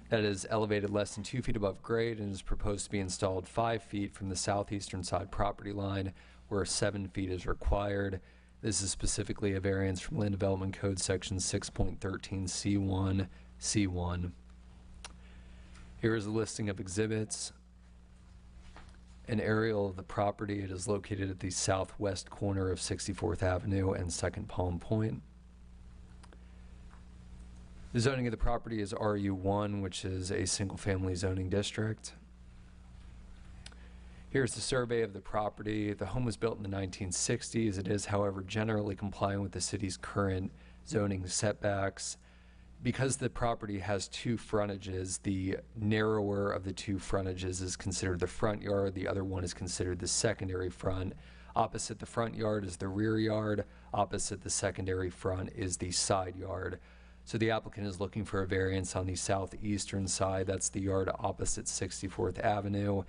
that is elevated less than 2 feet above grade and is proposed to be installed 5 feet from the southeastern side property line where 7 feet is required. This is specifically a variance from Land Development Code Section 6.13 C1. Here is a listing of exhibits. An aerial of the property. It is located at the southwest corner of 64th Avenue and Second Palm Point. The zoning of the property is RU1, which is a single-family zoning district. Here's the survey of the property. The home was built in the 1960s. It is, however, generally compliant with the city's current zoning setbacks. Because the property has two frontages, the narrower of the two frontages is considered the front yard. The other one is considered the secondary front. Opposite the front yard is the rear yard. Opposite the secondary front is the side yard. So the applicant is looking for a variance on the southeastern side. That's the yard opposite 64th Avenue.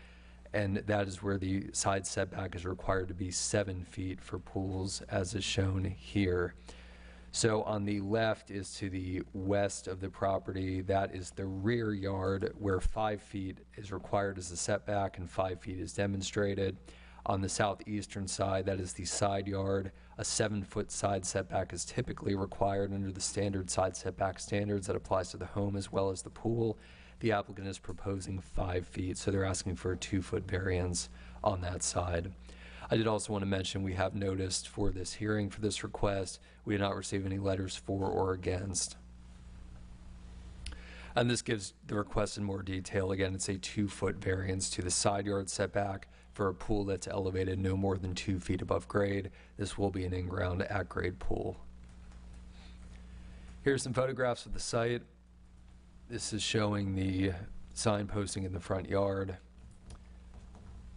And that is where the side setback is required to be 7 feet for pools, as is shown here. So on the left is to the west of the property. That is the rear yard where 5 feet is required as a setback and 5 feet is demonstrated. On the southeastern side, that is the side yard. A 7-foot side setback is typically required under the standard side setback standards that applies to the home as well as the pool. The applicant is proposing 5 feet, so they're asking for a 2-foot variance on that side. I did also want to mention we have noticed for this hearing for this request. We did not receive any letters for or against. And this gives the request in more detail. Again, it's a 2-foot variance to the side yard setback for a pool that's elevated no more than 2 feet above grade. This will be an in-ground at-grade pool. Here's some photographs of the site. This is showing the sign posting in the front yard.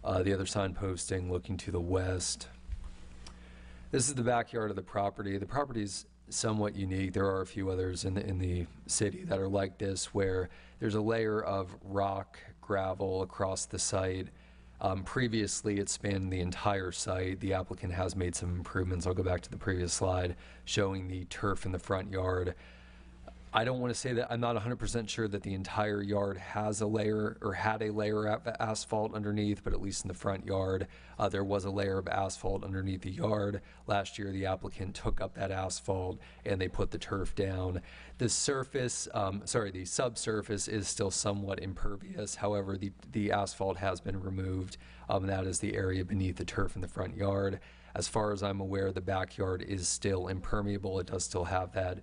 The other sign posting looking to the west. This is the backyard of the property. The property is somewhat unique. There are a few others in the city that are like this, where there's a layer of rock, gravel across the site. Previously, it spanned the entire site. The applicant has made some improvements. I'll go back to the previous slide showing the turf in the front yard. I don't want to say that I'm not 100% sure that the entire yard has a layer or had a layer of asphalt underneath, but at least in the front yard, there was a layer of asphalt underneath the yard. Last year, the applicant took up that asphalt and they put the turf down. The surface, the subsurface is still somewhat impervious. However, the asphalt has been removed. That is the area beneath the turf in the front yard. As far as I'm aware, the backyard is still impermeable. It does still have that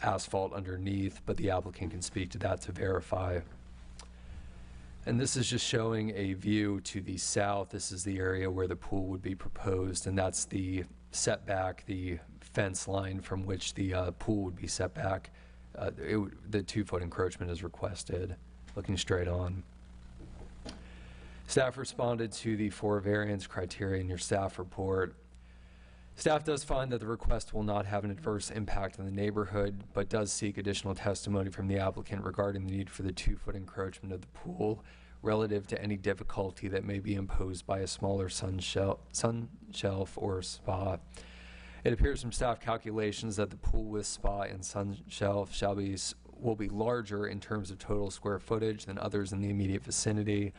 asphalt underneath, but the applicant can speak to that to verify. And this is just showing a view to the south. This is the area where the pool would be proposed, and that's the setback, the fence line from which the pool would be set back. The 2-foot encroachment is requested, looking straight on. Staff responded to the 4 variance criteria in your staff report. Staff does find that the request will not have an adverse impact on the neighborhood, but does seek additional testimony from the applicant regarding the need for the 2-foot encroachment of the pool relative to any difficulty that may be imposed by a smaller sun shelf or spa. It appears from staff calculations that the pool with spa and sun shelf will be larger in terms of total square footage than others in the immediate vicinity.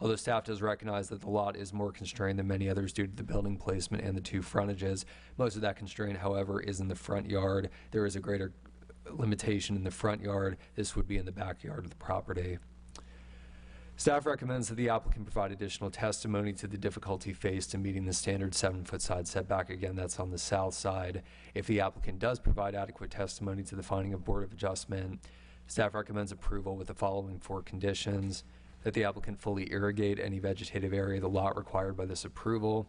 Although staff does recognize that the lot is more constrained than many others due to the building placement and the 2 frontages, most of that constraint, however, is in the front yard. There is a greater limitation in the front yard. This would be in the backyard of the property. Staff recommends that the applicant provide additional testimony to the difficulty faced in meeting the standard 7-foot side setback. Again, that's on the south side. If the applicant does provide adequate testimony to the finding of Board of Adjustment, staff recommends approval with the following 4 conditions: that the applicant fully irrigate any vegetative area of the lot required by this approval.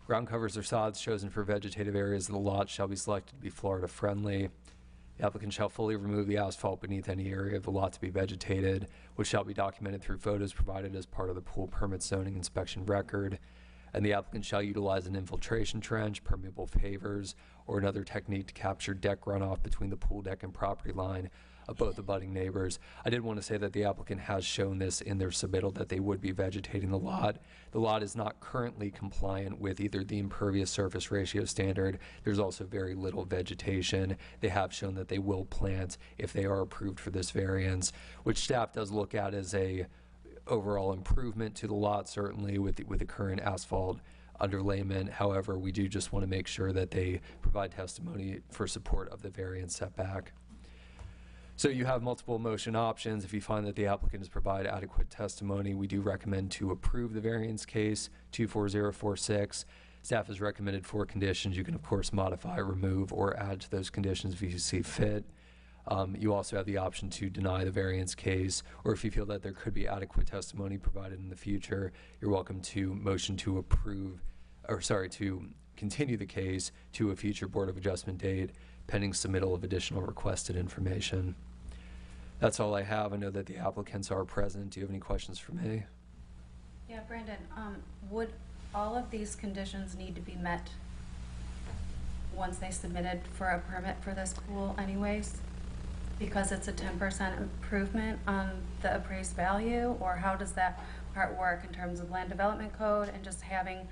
Ground covers or sods chosen for vegetative areas of the lot shall be selected to be Florida friendly. The applicant shall fully remove the asphalt beneath any area of the lot to be vegetated, which shall be documented through photos provided as part of the pool permit zoning inspection record. And the applicant shall utilize an infiltration trench, permeable pavers, or another technique to capture deck runoff between the pool deck and property line of both abutting neighbors. I did want to say that the applicant has shown this in their submittal that they would be vegetating the lot. The lot is not currently compliant with either the impervious surface ratio standard. There's also very little vegetation. They have shown that they will plant if they are approved for this variance, which staff does look at as a overall improvement to the lot, certainly with the current asphalt underlayment. However, we do just want to make sure that they provide testimony for support of the variance setback. So you have multiple motion options. If you find that the applicant has provided adequate testimony, we do recommend to approve the variance case 24046. Staff has recommended 4 conditions. You can, of course, modify, remove, or add to those conditions if you see fit. You also have the option to deny the variance case, or if you feel that there could be adequate testimony provided in the future, you're welcome to motion to approve, to continue the case to a future Board of Adjustment date pending submittal of additional requested information. That's all I have. I know that the applicants are present. Do you have any questions for me? Yeah, Brandon, would all of these conditions need to be met once they submitted for a permit for this pool anyways? Because it's a 10% improvement on the appraised value, or how does that part work in terms of land development code and just having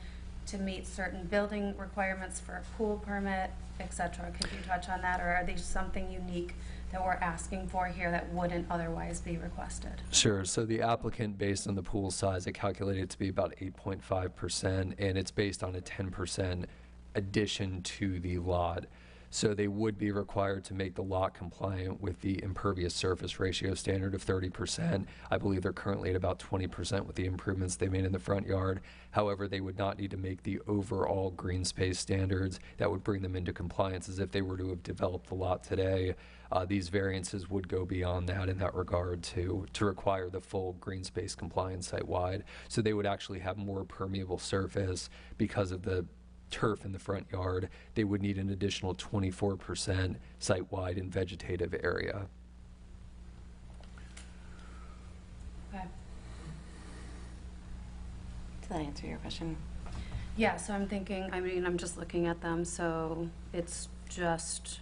to meet certain building requirements for a pool permit, et cetera? Could you touch on that, or are these something unique that we're asking for here that wouldn't otherwise be requested? Sure. So the applicant, based on the pool size, it calculated to be about 8.5%, and it's based on a 10% addition to the lot. So they would be required to make the lot compliant with the impervious surface ratio standard of 30%. I believe they're currently at about 20% with the improvements they made in the front yard. However, they would not need to make the overall green space standards that would bring them into compliance as if they were to have developed the lot today. These variances would go beyond that in that regard to require the full green space compliance site-wide. So they would actually have more permeable surface because of the turf in the front yard, they would need an additional 24% site-wide and vegetative area. Okay. Did that answer your question? Yeah, so I'm thinking, I mean, I'm just looking at them, so it's just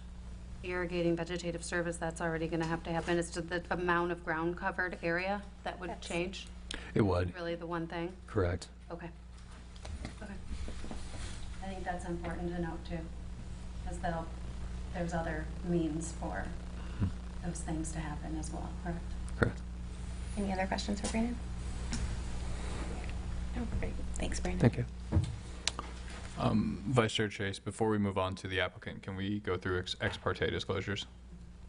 irrigating vegetative service that's already gonna have to happen. It's just the amount of ground covered area that would change, It would, really the one thing? correct. Okay. Okay. I think that's important to note too, because there's other means for those things to happen as well, correct? Correct. Any other questions for Brandon? No, great. Thanks, Brandon. Thank you. Vice Chair Chase, before we move on to the applicant, can we go through ex parte disclosures?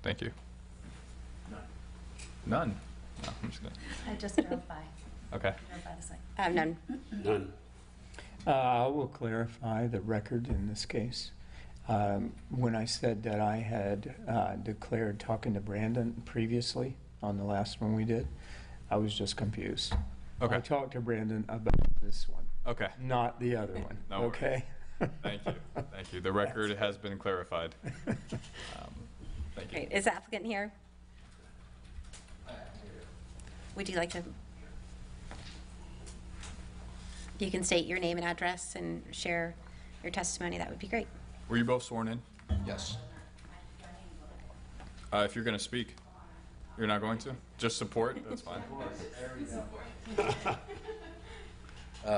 Thank you. None? No, I'm just gonna, I just drove by, okay. drove by the site. None. None. I will clarify the record in this case. When I said that I had declared talking to Brandon previously on the last one we did, I was just confused. Okay. I talked to Brandon about this one, Okay. not the other one. No worries. Okay? Thank you. Thank you. The record has been clarified. Thank you. Great. Is the applicant here? Would you like to? You can state your name and address and share your testimony. That would be great. Were you both sworn in? Yes. If you're going to speak, you're not going to? Just support? That's fine.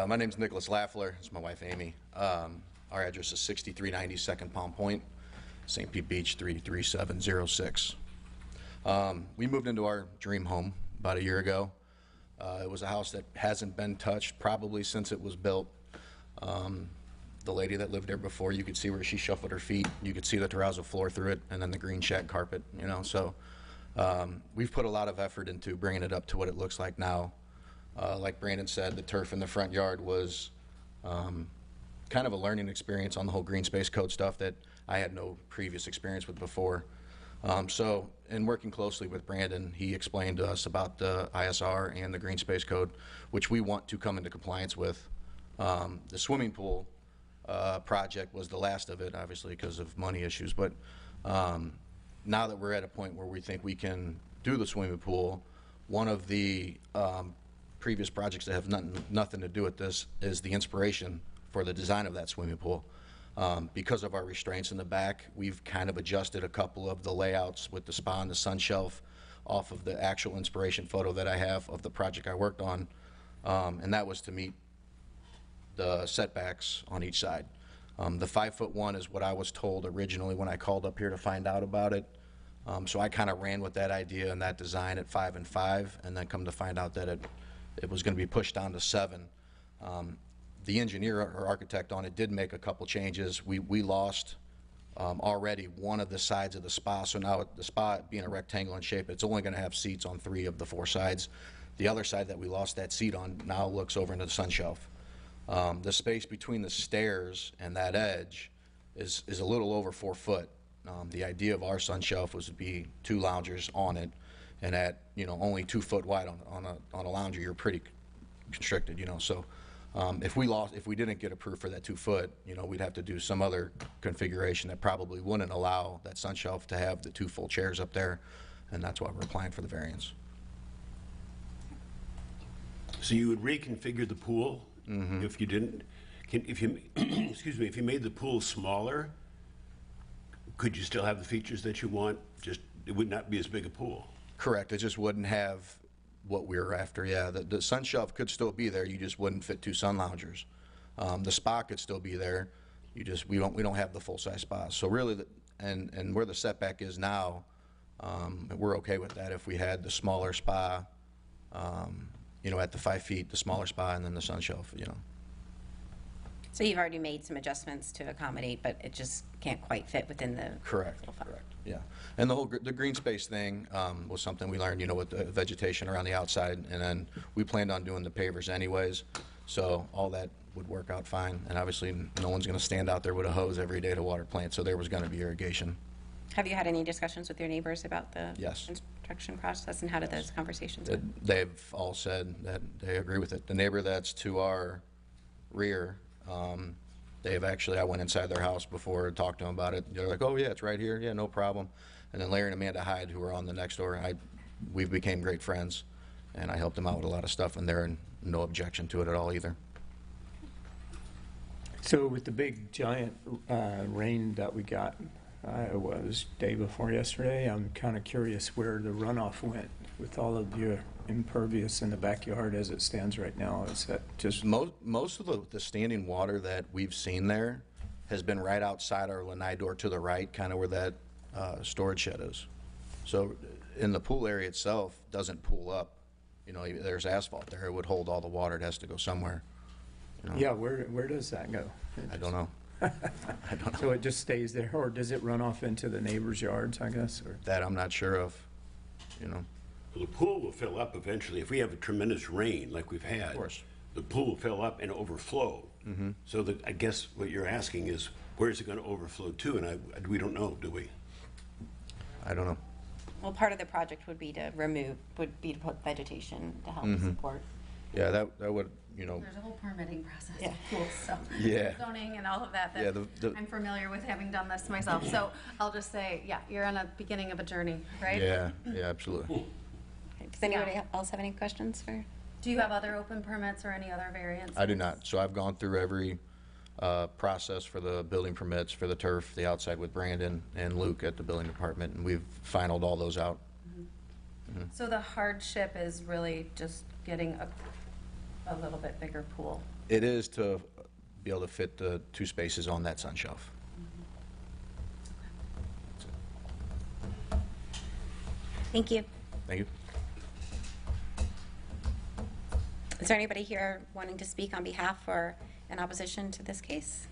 My name's Nicholas Laffler. It's my wife, Amy. Our address is 6390 Second Palm Point, St. Pete Beach, 33706. We moved into our dream home about a year ago. It was a house that hasn't been touched probably since it was built. The lady that lived there before, you could see where she shuffled her feet. You could see the terrazzo floor through it, and then the green shag carpet, you know. So we've put a lot of effort into bringing it up to what it looks like now. Like Brandon said, the turf in the front yard was kind of a learning experience on the whole green space code stuff that I had no previous experience with before. So in working closely with Brandon, he explained to us about the ISR and the green space code, which we want to come into compliance with. The swimming pool project was the last of it, obviously, because of money issues. But now that we're at a point where we think we can do the swimming pool, one of the previous projects that have nothing to do with this is the inspiration for the design of that swimming pool. Because of our restraints in the back, we've kind of adjusted a couple of the layouts with the spa and the sun shelf off of the actual inspiration photo that I have of the project I worked on. And that was to meet the setbacks on each side. The 5'1" is what I was told originally when I called up here to find out about it. So I kind of ran with that idea and that design at 5 and 5, and then come to find out that it was going to be pushed down to 7. The engineer or architect on it did make a couple changes. We lost already one of the sides of the spa, so now the spa being a rectangle in shape, it's only going to have seats on 3 of the 4 sides. The other side that we lost that seat on now looks over into the sun shelf. The space between the stairs and that edge is a little over 4 foot. The idea of our sun shelf was to be 2 loungers on it, and at only 2 foot wide on a lounger, you're pretty constricted, So if we didn't get approved for that 2 foot, we'd have to do some other configuration that probably wouldn't allow that sun shelf to have the 2 full chairs up there, and that's why we're applying for the variance. So you would reconfigure the pool if you didn't, excuse me, if you made the pool smaller, could you still have the features that you want? Just, it would not be as big a pool. Correct. It just wouldn't have what we were after. Yeah, the sun shelf could still be there. You just wouldn't fit 2 sun loungers. The spa could still be there. We don't have the full size spa. So really, and where the setback is now, we're okay with that. If we had the smaller spa, at the 5 feet, the smaller spa, and then the sun shelf, So you've already made some adjustments to accommodate, but it just can't quite fit within the. Correct. Yeah. And the green space thing was something we learned, with the vegetation around the outside, and then we planned on doing the pavers anyways, so all that would work out fine. And obviously, no one's going to stand out there with a hose every day to water plants, so there was going to be irrigation. Have you had any discussions with your neighbors about the Yes. construction process, and how did those conversations go? They've all said that they agree with it. The neighbor that's to our rear, They've actually, I went inside their house before and talked to them about it. They're like, oh, yeah, it's right here. Yeah, no problem. And then Larry and Amanda Hyde, who were on the next door, we've became great friends, and I helped them out with a lot of stuff in there, and no objection to it at all either. So with the big giant rain that we got, it was day before yesterday, I'm kind of curious where the runoff went with all of your impervious in the backyard as it stands right now. Is that just... Most of the standing water that we've seen there has been right outside our lanai door to the right, kind of where that storage shed is. So in the pool area itself, doesn't pool up. You know, there's asphalt there. It would hold all the water. It has to go somewhere. You know? Yeah, where does that go? I don't know. I don't know. So it just stays there, or does it run off into the neighbors' yards, I guess? Or? That I'm not sure of, you know. Well, the pool will fill up eventually. If we have a tremendous rain like we've had, Of course. the pool will fill up and overflow. Mm-hmm. So I guess what you're asking is, where is it going to overflow to? And we don't know, do we? I don't know. Well, part of the project would be to put vegetation to help Mhm. support. Yeah, that would, you know. There's a whole permitting process. Yeah. Cool, so. Yeah. Zoning and all of that, Yeah, I'm familiar with, having done this myself. So I'll just say, yeah, you're on the beginning of a journey, right? Yeah, absolutely. Does anybody else have any questions for? Do you have other open permits or any other variants? I do not. So I've gone through every process for the building permits, for the turf, the outside with Brandon and Luke at the building department, and we've finalized all those out. Mm-hmm. So the hardship is really just getting a little bit bigger pool. It is to be able to fit the 2 spaces on that sun shelf. Thank you. Thank you. Is there anybody here wanting to speak on behalf or in opposition to this case?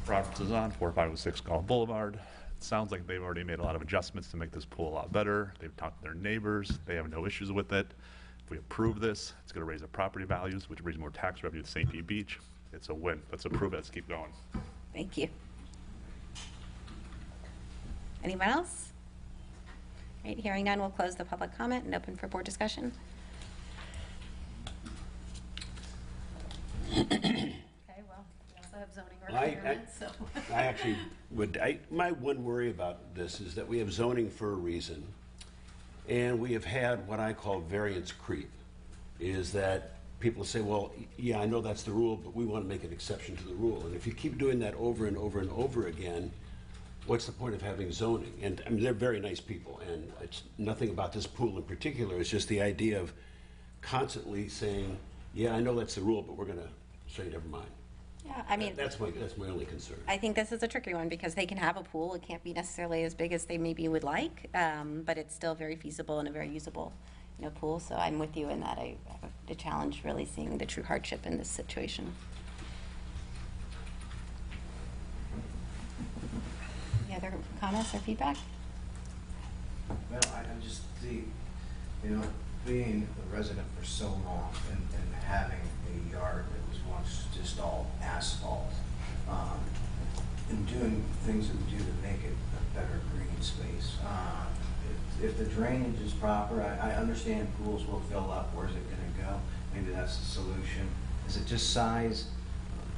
Roberts is on 4506 Gulf Boulevard. It sounds like they've already made a lot of adjustments to make this pool a lot better. They've talked to their neighbors. They have no issues with it. If we approve this, it's going to raise the property values, which brings more tax revenue to St. Pete Beach. It's a win. Let's approve it. Let's keep going. Thank you. Anyone else? All right, hearing none, we'll close the public comment and open for board discussion. Okay, well, we also have zoning requirements, so. I actually would, my one worry about this is that we have zoning for a reason, and we have had what I call variance creep, is that people say, well, yeah, I know that's the rule, but we want to make an exception to the rule. And if you keep doing that over and over and over again, what's the point of having zoning? And I mean, they're very nice people, and it's nothing about this pool in particular. It's just the idea of constantly saying, yeah, I know that's the rule, but we're going to say never mind. Yeah, I mean, That's my only concern. I think this is a tricky one because they can have a pool. It can't be necessarily as big as they maybe would like, but it's still very feasible and a very usable, pool. So I'm with you in that. I have a challenge really seeing the true hardship in this situation. Any other comments or feedback? Well, I just see, being a resident for so long and having a yard that was once just all asphalt, and doing things that we do to make it a better green space. If the drainage is proper, I understand pools will fill up. Where's it going to go? Maybe that's the solution. Is it just size?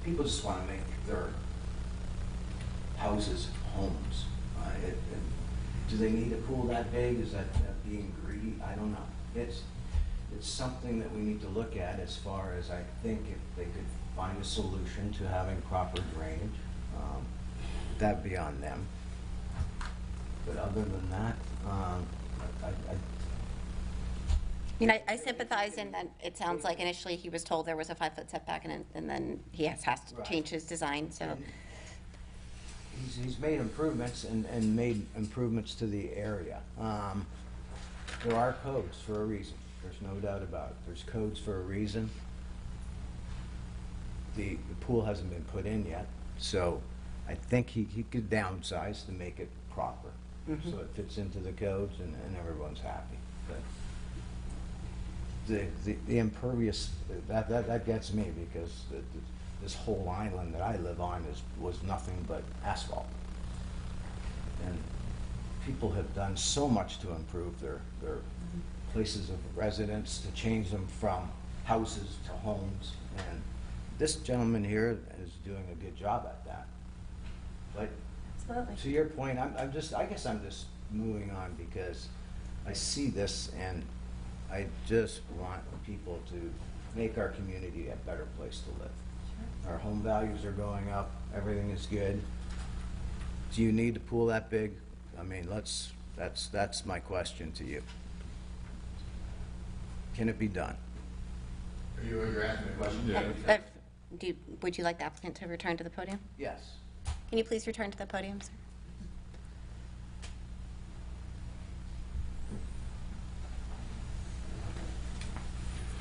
People just want to make their houses homes. Do they need a pool that big? Is that being greedy? I don't know. It's something that we need to look at as far as I think if they could find a solution to having proper drainage, that'd be on them. But other than that, I sympathize in that it sounds like initially he was told there was a 5-foot setback and then he has to change his design, so. He's made improvements and made improvements to the area. There are codes for a reason. There's no doubt about it. There's codes for a reason. The pool hasn't been put in yet, so I think he could downsize to make it proper. Mm-hmm. So it fits into the codes and everyone's happy. But the impervious, that gets me because this whole island that I live on was nothing but asphalt. And people have done so much to improve their places of residence, to change them from houses to homes. And this gentleman here is doing a good job at that. But Absolutely. to your point, I guess I'm just moving on because I see this and I just want people to make our community a better place to live. Our home values are going up, everything is good. Do you need to pool that big? I mean, that's my question to you. Can it be done? You're asking a question? Yeah. Would you like the applicant to return to the podium? Yes. Can you please return to the podium, sir?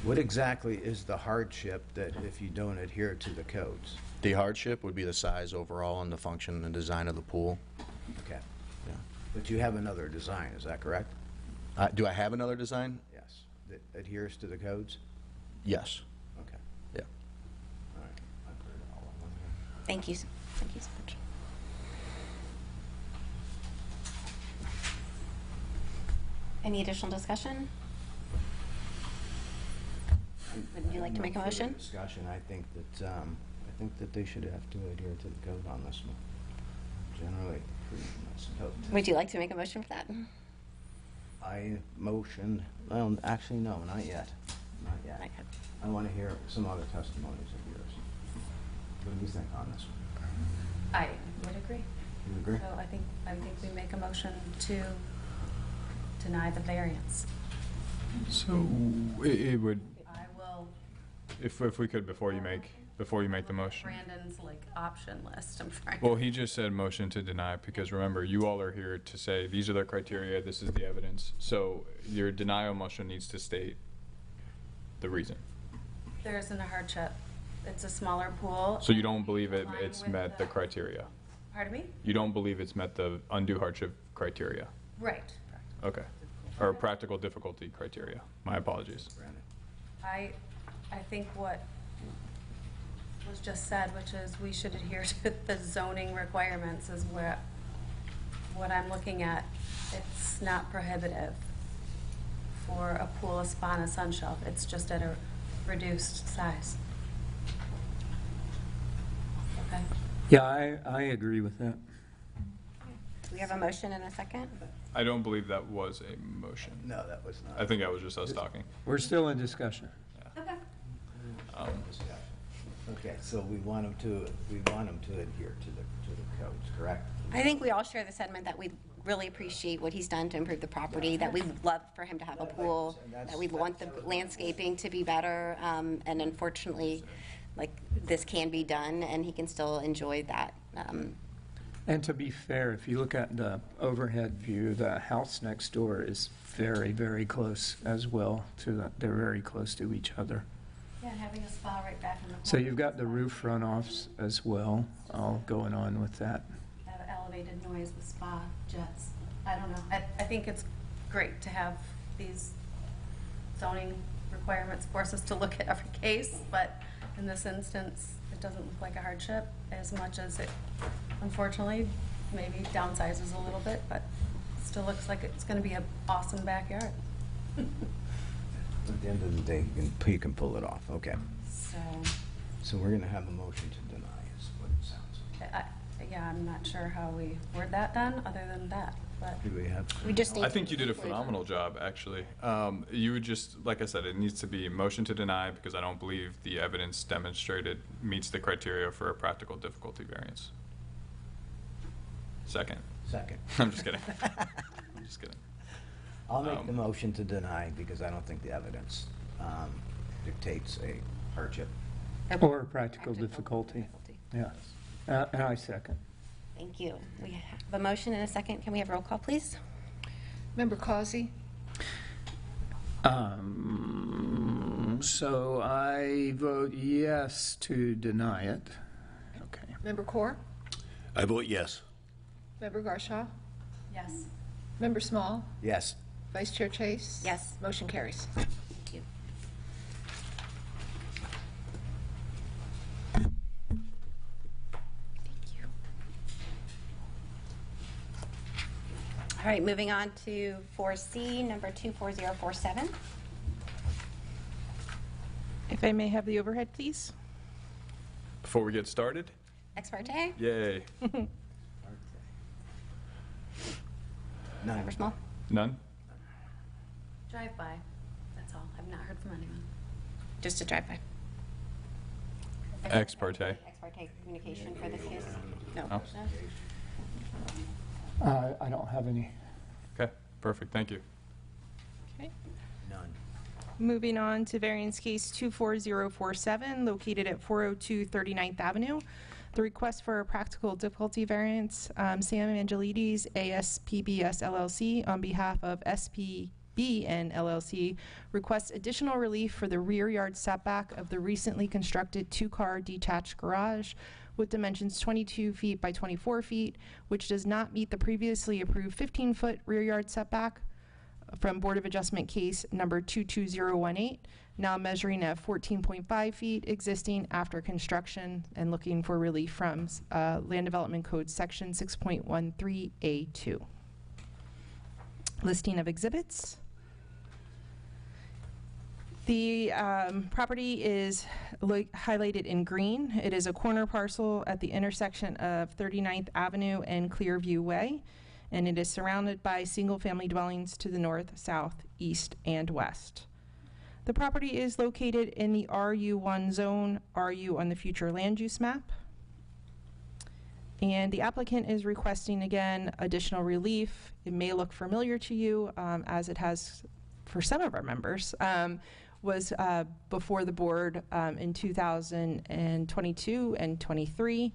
What exactly is the hardship that if you don't adhere to the codes? The hardship would be the size overall and the function and design of the pool. Okay. Yeah. But you have another design, is that correct? Do I have another design? Yes. That adheres to the codes? Yes. Okay. Yeah. All right. I've heard all of them here. Thank you. Thank you so much. Any additional discussion? Would you like to make a No further motion? Discussion, I think that they should have to adhere to the code on this one. Generally, pretty much code. Would you like to make a motion for that? I motioned, well, actually, no, not yet. Not yet. Not yet. I want to hear some other testimonies of yours. What do you think on this one? I would agree. You agree? So I think we make a motion to deny the variance. So it would, I will. if we could, before you make the motion. Brandon's like option list, I'm trying. Well, he just said motion to deny, because remember, you all are here to say, these are the criteria, this is the evidence. So your denial motion needs to state the reason. There isn't a hardship. It's a smaller pool. So you don't believe Aligned it's with met the criteria? Pardon me? You don't believe it's met the undue hardship criteria? Right. Okay. Or practical difficulty criteria. My apologies. Brandon? I think what was just said, which is we should adhere to the zoning requirements, is what I'm looking at. It's not prohibitive for a pool, a spa, and a sun shelf. It's just at a reduced size. Okay? Yeah, I agree with that. We have a motion and a second? I don't believe that was a motion. No, that was not. I think that was just us talking. We're still in discussion. Okay. Discussion. Okay, so we want them to adhere to the codes, correct? I think we all share the sentiment that we really appreciate what he's done to improve the property, that we'd love for him to have a pool, that we'd want the landscaping to be better, and unfortunately, like, this can be done, and he can still enjoy that. And to be fair, if you look at the overhead view, the house next door is very, very close as well they're very close to each other. Yeah, and having a spa right back in the corner. So you've got the roof runoffs as well, all going on with that. Have elevated noise with spa jets. I don't know. I think it's great to have these zoning requirements force us to look at every case, but in this instance, it doesn't look like a hardship as much as it, unfortunately, maybe downsizes a little bit, but it still looks like it's going to be an awesome backyard. At the end of the day, you can pull it off, okay. So, we're gonna have a motion to deny is what it sounds. yeah, I'm not sure how we word that then, other than that, but. Do we have? We just need I think you did a phenomenal job, actually. You would just, like I said, it needs to be motion to deny, because I don't believe the evidence demonstrated meets the criteria for a practical difficulty variance. Second. Second. I'm just kidding. I'm just kidding. I'll make the motion to deny because I don't think the evidence dictates a hardship. Or practical difficulty. Yeah. And I second. Thank you. We have a motion and a second. Can we have roll call, please? Member Causey? So I vote yes to deny it. Okay. Member Core? I vote yes. Member Garshaw? Yes. Member Small? Yes. Vice Chair Chase? Yes. Motion carries. Thank you. Thank you. All right, moving on to 4C, number 24047. If I may have the overhead, please. Before we get started, Ex parte, yay. Member Small. None? Drive-by, that's all. I've not heard from anyone. Just a drive-by. Ex parte. Ex parte communication for this case? No. Oh. I don't have any. Okay, perfect, thank you. Okay. None. Moving on to variance case 24047, located at 402 39th Avenue. The request for a practical difficulty variance, Sam Angelides, ASPBS LLC, on behalf of SPB and LLC, requests additional relief for the rear yard setback of the recently constructed two-car detached garage with dimensions 22 feet by 24 feet, which does not meet the previously approved 15-foot rear yard setback from Board of Adjustment case number 22018, now measuring at 14.5 feet existing after construction, and looking for relief from Land Development Code section 6.13A2. Listing of exhibits. The property is highlighted in green. It is a corner parcel at the intersection of 39th Avenue and Clearview Way, and it is surrounded by single-family dwellings to the north, south, east, and west. The property is located in the RU1 zone, RU on the future land use map. And the applicant is requesting, again, additional relief. It may look familiar to you, as it has for some of our members, was before the board in 2022 and 23.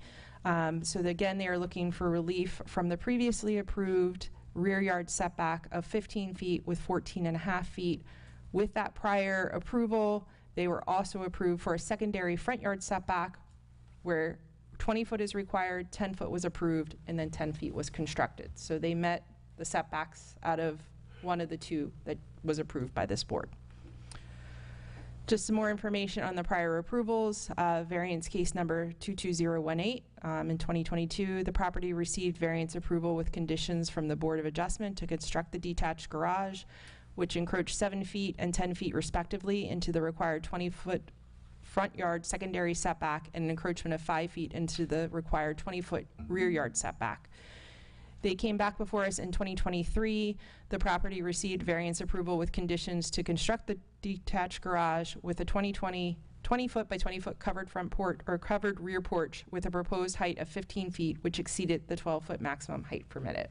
So again, they are looking for relief from the previously approved rear yard setback of 15 feet with 14.5 feet. With that prior approval, they were also approved for a secondary front yard setback where 20 foot is required, 10 foot was approved, and then 10 feet was constructed. So they met the setbacks out of one of the two that was approved by this board. Just some more information on the prior approvals. Variance case number 22018. In 2022, the property received variance approval with conditions from the Board of Adjustment to construct the detached garage, which encroached 7 feet and 10 feet respectively into the required 20-foot front yard secondary setback and an encroachment of 5 feet into the required 20-foot rear yard setback. They came back before us in 2023. The property received variance approval with conditions to construct the detached garage with a 20-foot by 20-foot covered front porch or covered rear porch with a proposed height of 15 feet, which exceeded the 12-foot maximum height permitted.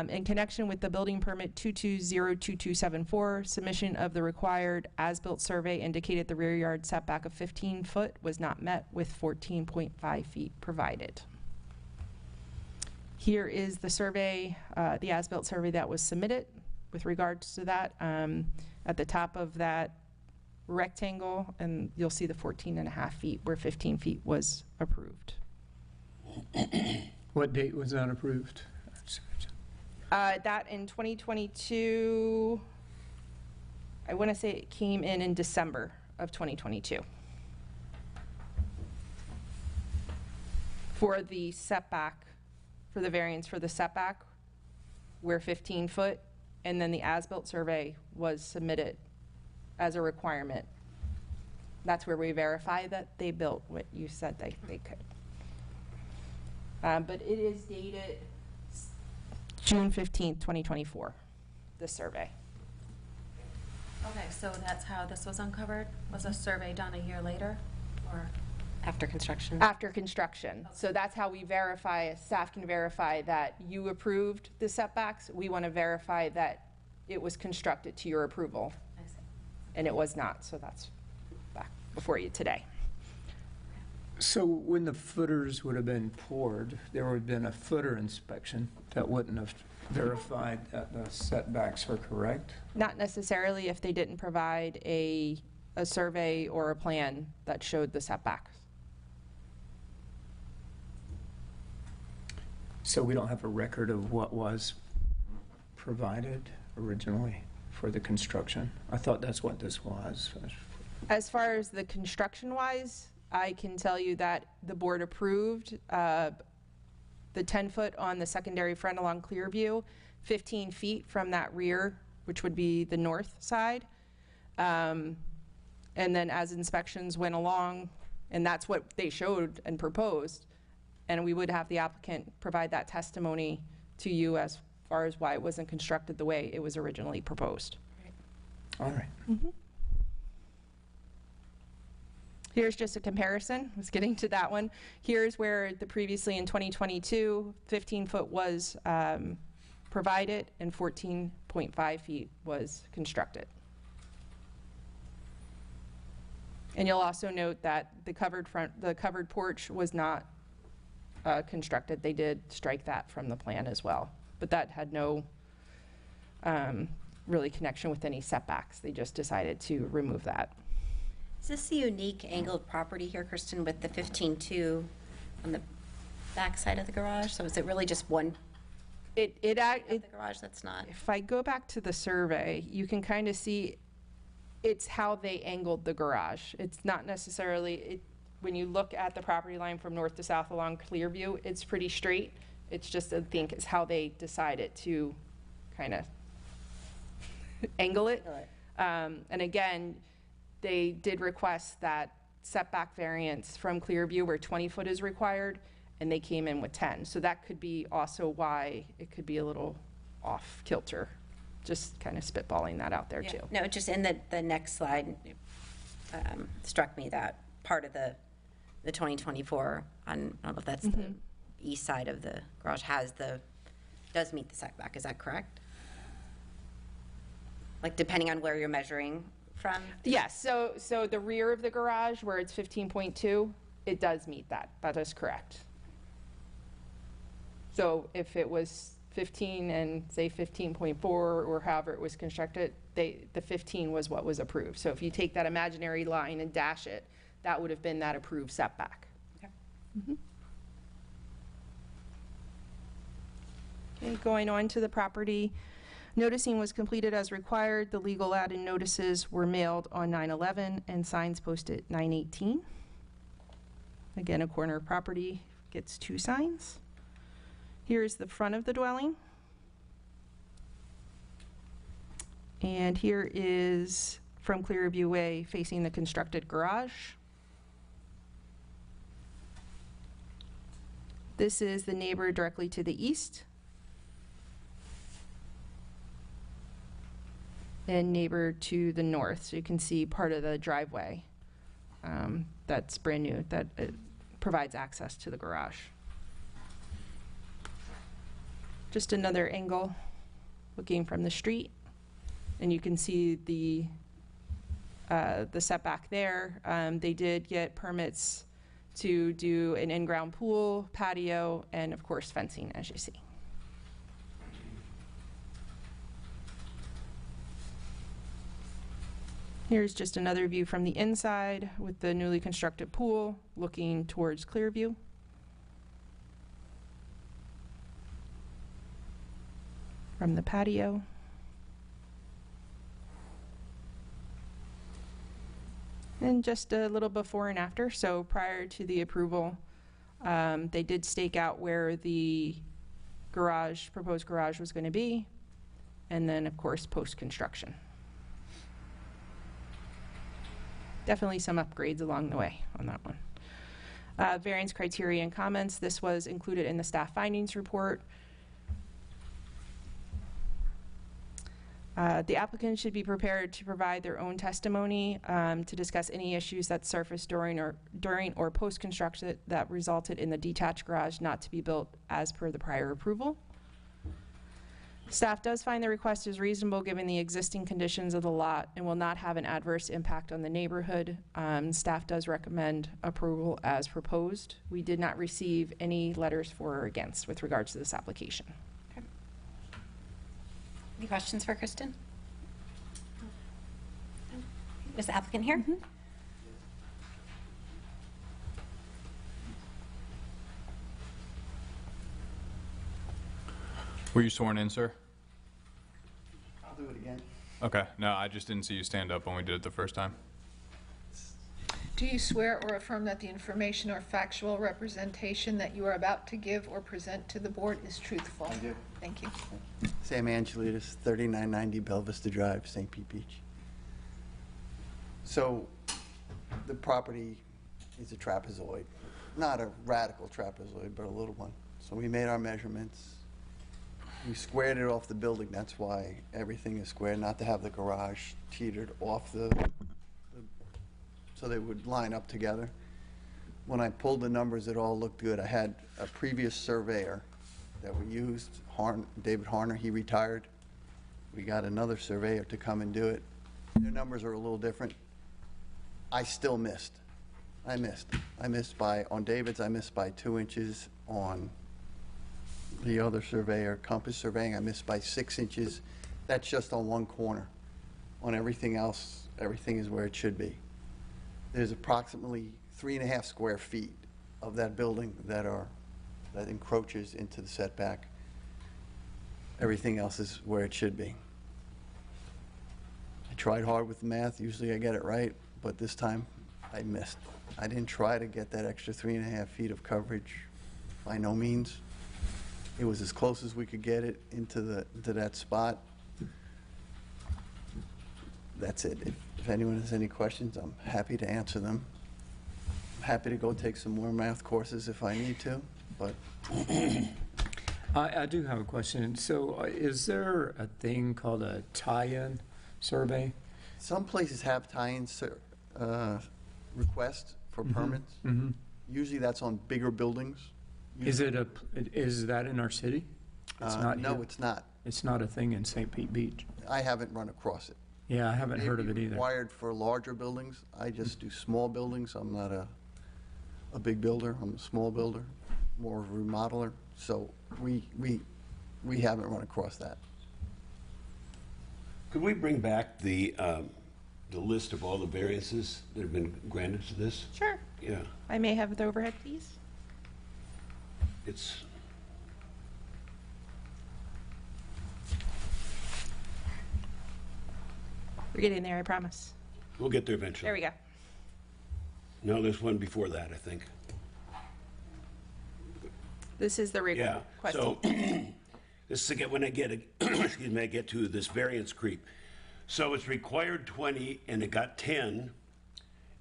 In connection with the building permit 2202274, submission of the required as-built survey indicated the rear yard setback of 15 foot was not met with 14.5 feet provided. Here is the survey, the as-built survey that was submitted with regards to that. At the top of that rectangle, and you'll see the 14.5 feet where 15 feet was approved. What date was that approved? That in 2022, I want to say it came in December of 2022. For the setback, for the variance for the setback, we're 15 foot, and then the as-built survey was submitted as a requirement. That's where we verify that they built what you said they could. But it is dated June 15th, 2024, the survey. Okay, so that's how this was uncovered? Was a survey done a year later, or? After construction. After construction. So that's how we verify, staff can verify that you approved the setbacks. We want to verify that it was constructed to your approval. I see. And it was not, so that's back before you today. So when the footers would have been poured, there would have been a footer inspection that wouldn't have verified that the setbacks are correct? Not necessarily if they didn't provide a survey or a plan that showed the setbacks. So we don't have a record of what was provided originally for the construction? I thought that's what this was. As far as the construction-wise, I can tell you that the board approved the 10-foot on the secondary front along Clearview, 15 feet from that rear, which would be the north side. And then as inspections went along, and that's what they showed and proposed, and we would have the applicant provide that testimony to you as far as why it wasn't constructed the way it was originally proposed. All right. Here's just a comparison. I was getting to that one. Here's where the previously in 2022, 15-foot was provided and 14.5 feet was constructed. And you'll also note that the covered porch was not constructed. They did strike that from the plan as well, but that had no really connection with any setbacks. They just decided to remove that. Is this a unique angled property here, Kristen, with the 15.2 on the back side of the garage? So is it really just one of the garage that's not? If I go back to the survey, you can kind of see it's how they angled the garage. It's not necessarily, when you look at the property line from north to south along Clearview, it's pretty straight. It's just, I think, it's how they decided to kind of angle it. And again, they did request that setback variance from Clearview where 20 foot is required, and they came in with 10. So that could be also why it could be a little off kilter. Just kind of spitballing that out there too. No, just in the next slide, struck me that part of the 2024, I don't know if that's the east side of the garage, does meet the setback. Is that correct? Like depending on where you're measuring from? Yes, so the rear of the garage where it's 15.2, it does meet that. That is correct. So if it was 15 and say 15.4 or however it was constructed, the 15 was what was approved. So if you take that imaginary line and dash it, that would have been that approved setback. Okay. Okay, going on to the property. Noticing was completed as required. The legal ad and notices were mailed on 9/11 and signs posted 9/18. Again, a corner property gets 2 signs. Here's the front of the dwelling. And here is from Clearview Way facing the constructed garage. This is the neighbor directly to the east. And neighbor to the north. So you can see part of the driveway that's brand new, that provides access to the garage. Just another angle looking from the street, and you can see the setback there. They did get permits to do an in-ground pool, patio, and of course fencing, as you see. Here's just another view from the inside with the newly constructed pool looking towards Clearview. From the patio. And just a little before and after. So prior to the approval, they did stake out where the proposed garage was going to be. And then, of course, post-construction. Definitely some upgrades along the way on that one. Variance criteria and comments. This was included in the staff findings report. The applicant should be prepared to provide their own testimony to discuss any issues that surfaced during or post-construction that resulted in the detached garage not to be built as per the prior approval. Staff does find the request is reasonable given the existing conditions of the lot and will not have an adverse impact on the neighborhood. Staff does recommend approval as proposed. We did not receive any letters for or against with regards to this application. Okay. Any questions for Kristen? Is the applicant here? Were you sworn in, sir? I'll do it again. Okay. No, I just didn't see you stand up when we did it the first time. Do you swear or affirm that the information or factual representation that you are about to give or present to the board is truthful? I do. Thank you. Sam Angelides, 3990 Bella Vista Drive, St. Pete Beach. So the property is a trapezoid, not a radical trapezoid, but a little one. So we made our measurements. We squared it off the building. That's why everything is square, not to have the garage teetered off so they would line up together. When I pulled the numbers, it all looked good. I had a previous surveyor that we used, David Harner, he retired. We got another surveyor to come and do it. Their numbers are a little different. I still missed. I missed by, on David's, I missed by 2 inches. On the other surveyor, Compass Surveying, I missed by 6 inches. That's just on one corner. On everything else, everything is where it should be. There's approximately 3.5 square feet of that building that encroaches into the setback. Everything else is where it should be. I tried hard with the math. Usually I get it right, but this time I missed. I didn't try to get that extra 3.5 feet of coverage, by no means. It was as close as we could get it into that spot. That's it. If anyone has any questions, I'm happy to answer them. I'm happy to go take some more math courses if I need to, but. I do have a question. So is there a thing called a tie-in survey? Some places have tie-in requests for permits. Mm-hmm. Usually that's on bigger buildings. Is that in our city? It's not No, here? it's not. It's not a thing in St. Pete Beach? I haven't run across it. Yeah, I haven't heard of it either. Required for larger buildings. I just do small buildings. I'm not a big builder. I'm a small builder, more of a remodeler. So we haven't run across that. Could we bring back the list of all the variances that have been granted to this? Sure. Yeah, I may have the overhead, please. it's, We're getting there, I promise. we'll get there eventually. There we go. No, there's one before that, I think. This is the Yeah, request. so this is when I get, excuse me, I get to this variance creep. So it's required 20 and it got 10,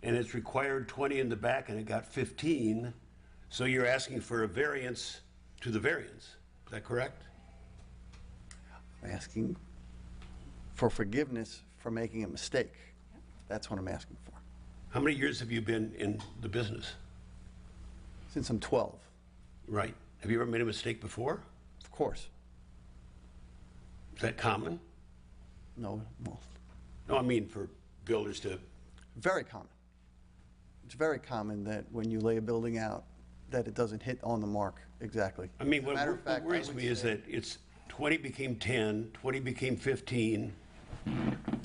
and it's required 20 in the back and it got 15. So you're asking for a variance to the variance. Is that correct? I'm asking for forgiveness for making a mistake. That's what I'm asking for. How many years have you been in the business? Since I'm 12, Right. Have you ever made a mistake before? of course. Is that common? No, well, No, I mean for builders to, very common. It's very common that when you lay a building out, that it doesn't hit on the mark exactly. I mean, As a what matter of fact, I worries would me is say- that it's 20 became 10, 20 became 15,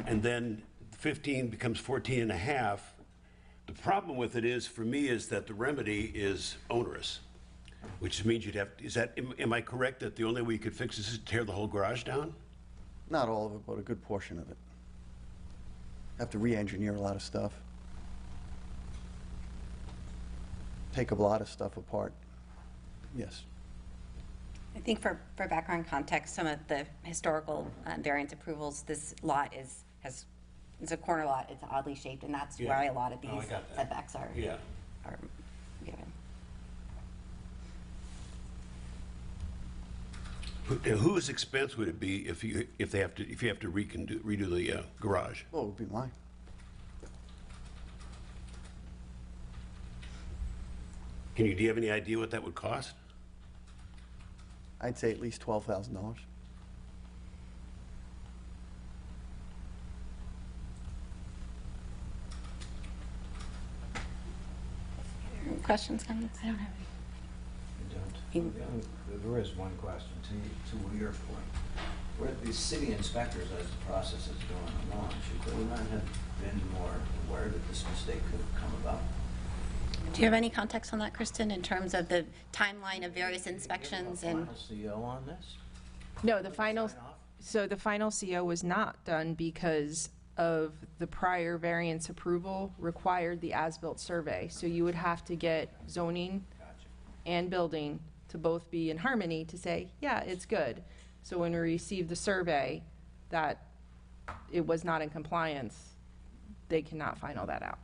and then 15 becomes 14 and a half. The problem with it is, for me, is that the remedy is onerous, which means you'd have, am I correct that the only way you could fix this is to tear the whole garage down? Not all of it, but a good portion of it. Have to re-engineer a lot of stuff. Take a lot of stuff apart. Yes. I think for background context, some of the historical variance approvals, this lot it's a corner lot, it's oddly shaped, and that's Yeah. why a lot of these Oh, I got that. setbacks are Yeah. given. Whose expense would it be if you have to redo the garage? Well, it would be mine. Do you have any idea what that would cost? I'd say at least $12,000. Questions, comments? I don't have any. There is one question to your point. Where the city inspectors, as the process is going along, should they not have been more aware that this mistake could have come about? Do you have any context on that, Kristen, in terms of the timeline of various inspections and? Final CO on this? No, the final CO was not done because of the prior variance approval required the as-built survey. So you would have to get zoning and building to both be in harmony to say, yeah, it's good. So when we received the survey that it was not in compliance, they cannot final that out.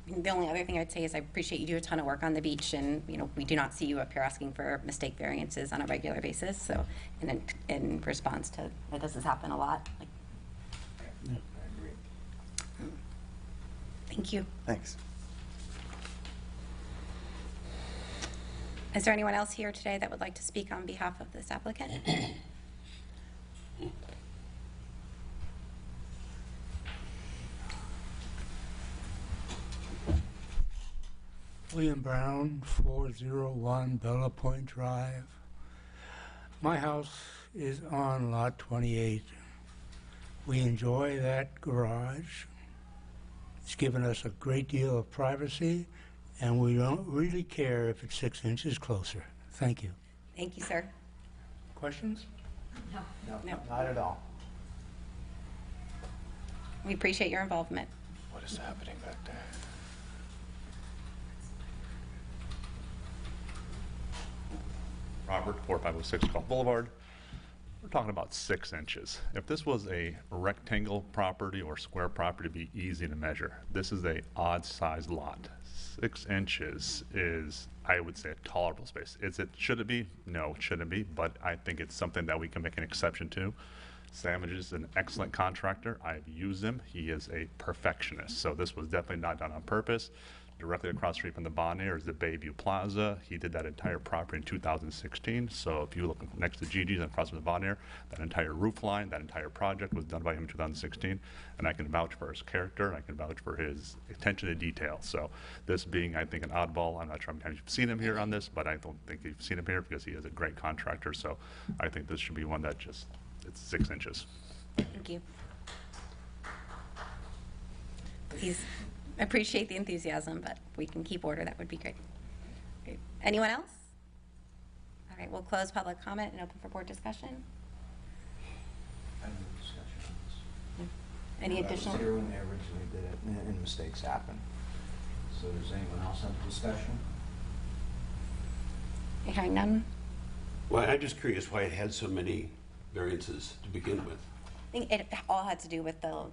The only other thing I'd say is I appreciate you do a ton of work on the beach, and we do not see you up here asking for mistake variances on a regular basis. So, and in response to that, does this happen a lot? Like, Yeah, I agree. thank you. Thanks. Is there anyone else here today that would like to speak on behalf of this applicant? William Brown, 401 Bella Point Drive. My house is on lot 28. We enjoy that garage. It's given us a great deal of privacy, and we don't really care if it's 6 inches closer. Thank you. Thank you, sir. Questions? No, No. not at all. We appreciate your involvement. What is happening back there? Robert, 4506 Gulf Boulevard. We're talking about 6 inches. If this was a rectangle property or square property, it'd be easy to measure. This is a odd-sized lot. 6 inches is, I would say, a tolerable space. Should it be? No, it shouldn't be, but I think it's something that we can make an exception to. Savage is an excellent contractor. I've used him. He is a perfectionist. So this was definitely not done on purpose. Directly across the street from the Bonnier is the Bayview Plaza. He did that entire property in 2016. So if you look next to Gigi's and across from the Bonnier, that entire roof line, that entire project was done by him in 2016. And I can vouch for his character, and I can vouch for his attention to detail. So this being, I think, an oddball, I'm not sure how many times you've seen him here on this, but I don't think you've seen him here because he is a great contractor. So I think this should be one that just, it's 6 inches. Thank you. Please appreciate the enthusiasm, but we can keep order. That would be great. Great. Anyone else? All right, we'll close public comment and open for board discussion. I have no discussion on this. Any I was additional? here when they originally did it, and mistakes happen. So does anyone else have a discussion? Hearing none. Well, I'm just curious why it had so many variances to begin with. I think it all had to do with the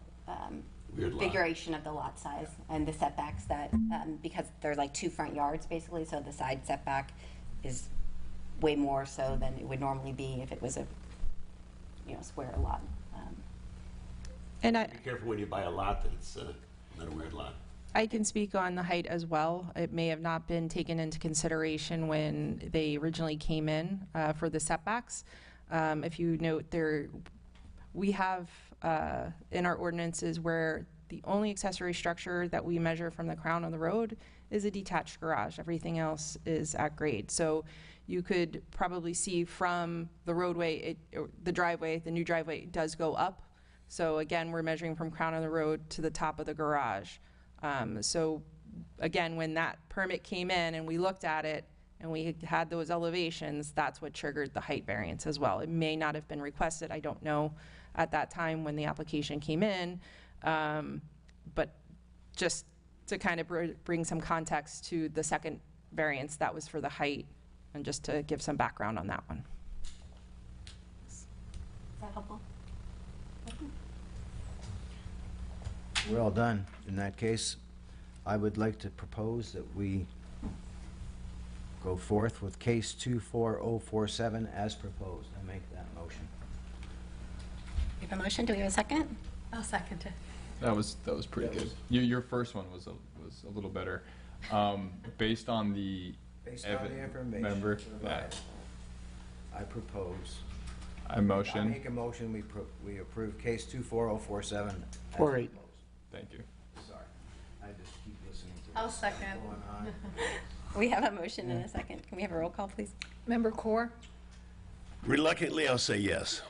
Weird lot. configuration of the lot size and the setbacks that, because there's like 2 front yards basically, so the side setback is way more so than it would normally be if it was a, square lot. And Be careful when you buy a lot that it's not a weird lot. I can speak on the height as well. It may have not been taken into consideration when they originally came in for the setbacks. If you note there, we have in our ordinances where the only accessory structure that we measure from the crown of the road is a detached garage. Everything else is at grade. So you could probably see from the roadway, the driveway, the new driveway does go up. So again, we're measuring from crown of the road to the top of the garage. So again, when that permit came in and we looked at it and we had those elevations, that's what triggered the height variance as well. It may not have been requested, I don't know at that time when the application came in, but just to kind of bring some context to the second variance, that was for the height, and just to give some background on that one. Is that helpful? We're all done. In that case, I would like to propose that we go forth with case 24047 as proposed. I make that motion. We have a motion. Do we have a second? I'll second it. That was pretty good. Your first one was a little better. Based on the Based on the information remember provided, that I propose. I motion. I make a motion, we approve case 24047 as 48. proposed. Thank you. Sorry, I just keep listening to I'll this stuff second. going on. We have a motion and a second. Can we have a roll call, please? Member Core? Reluctantly, I'll say yes.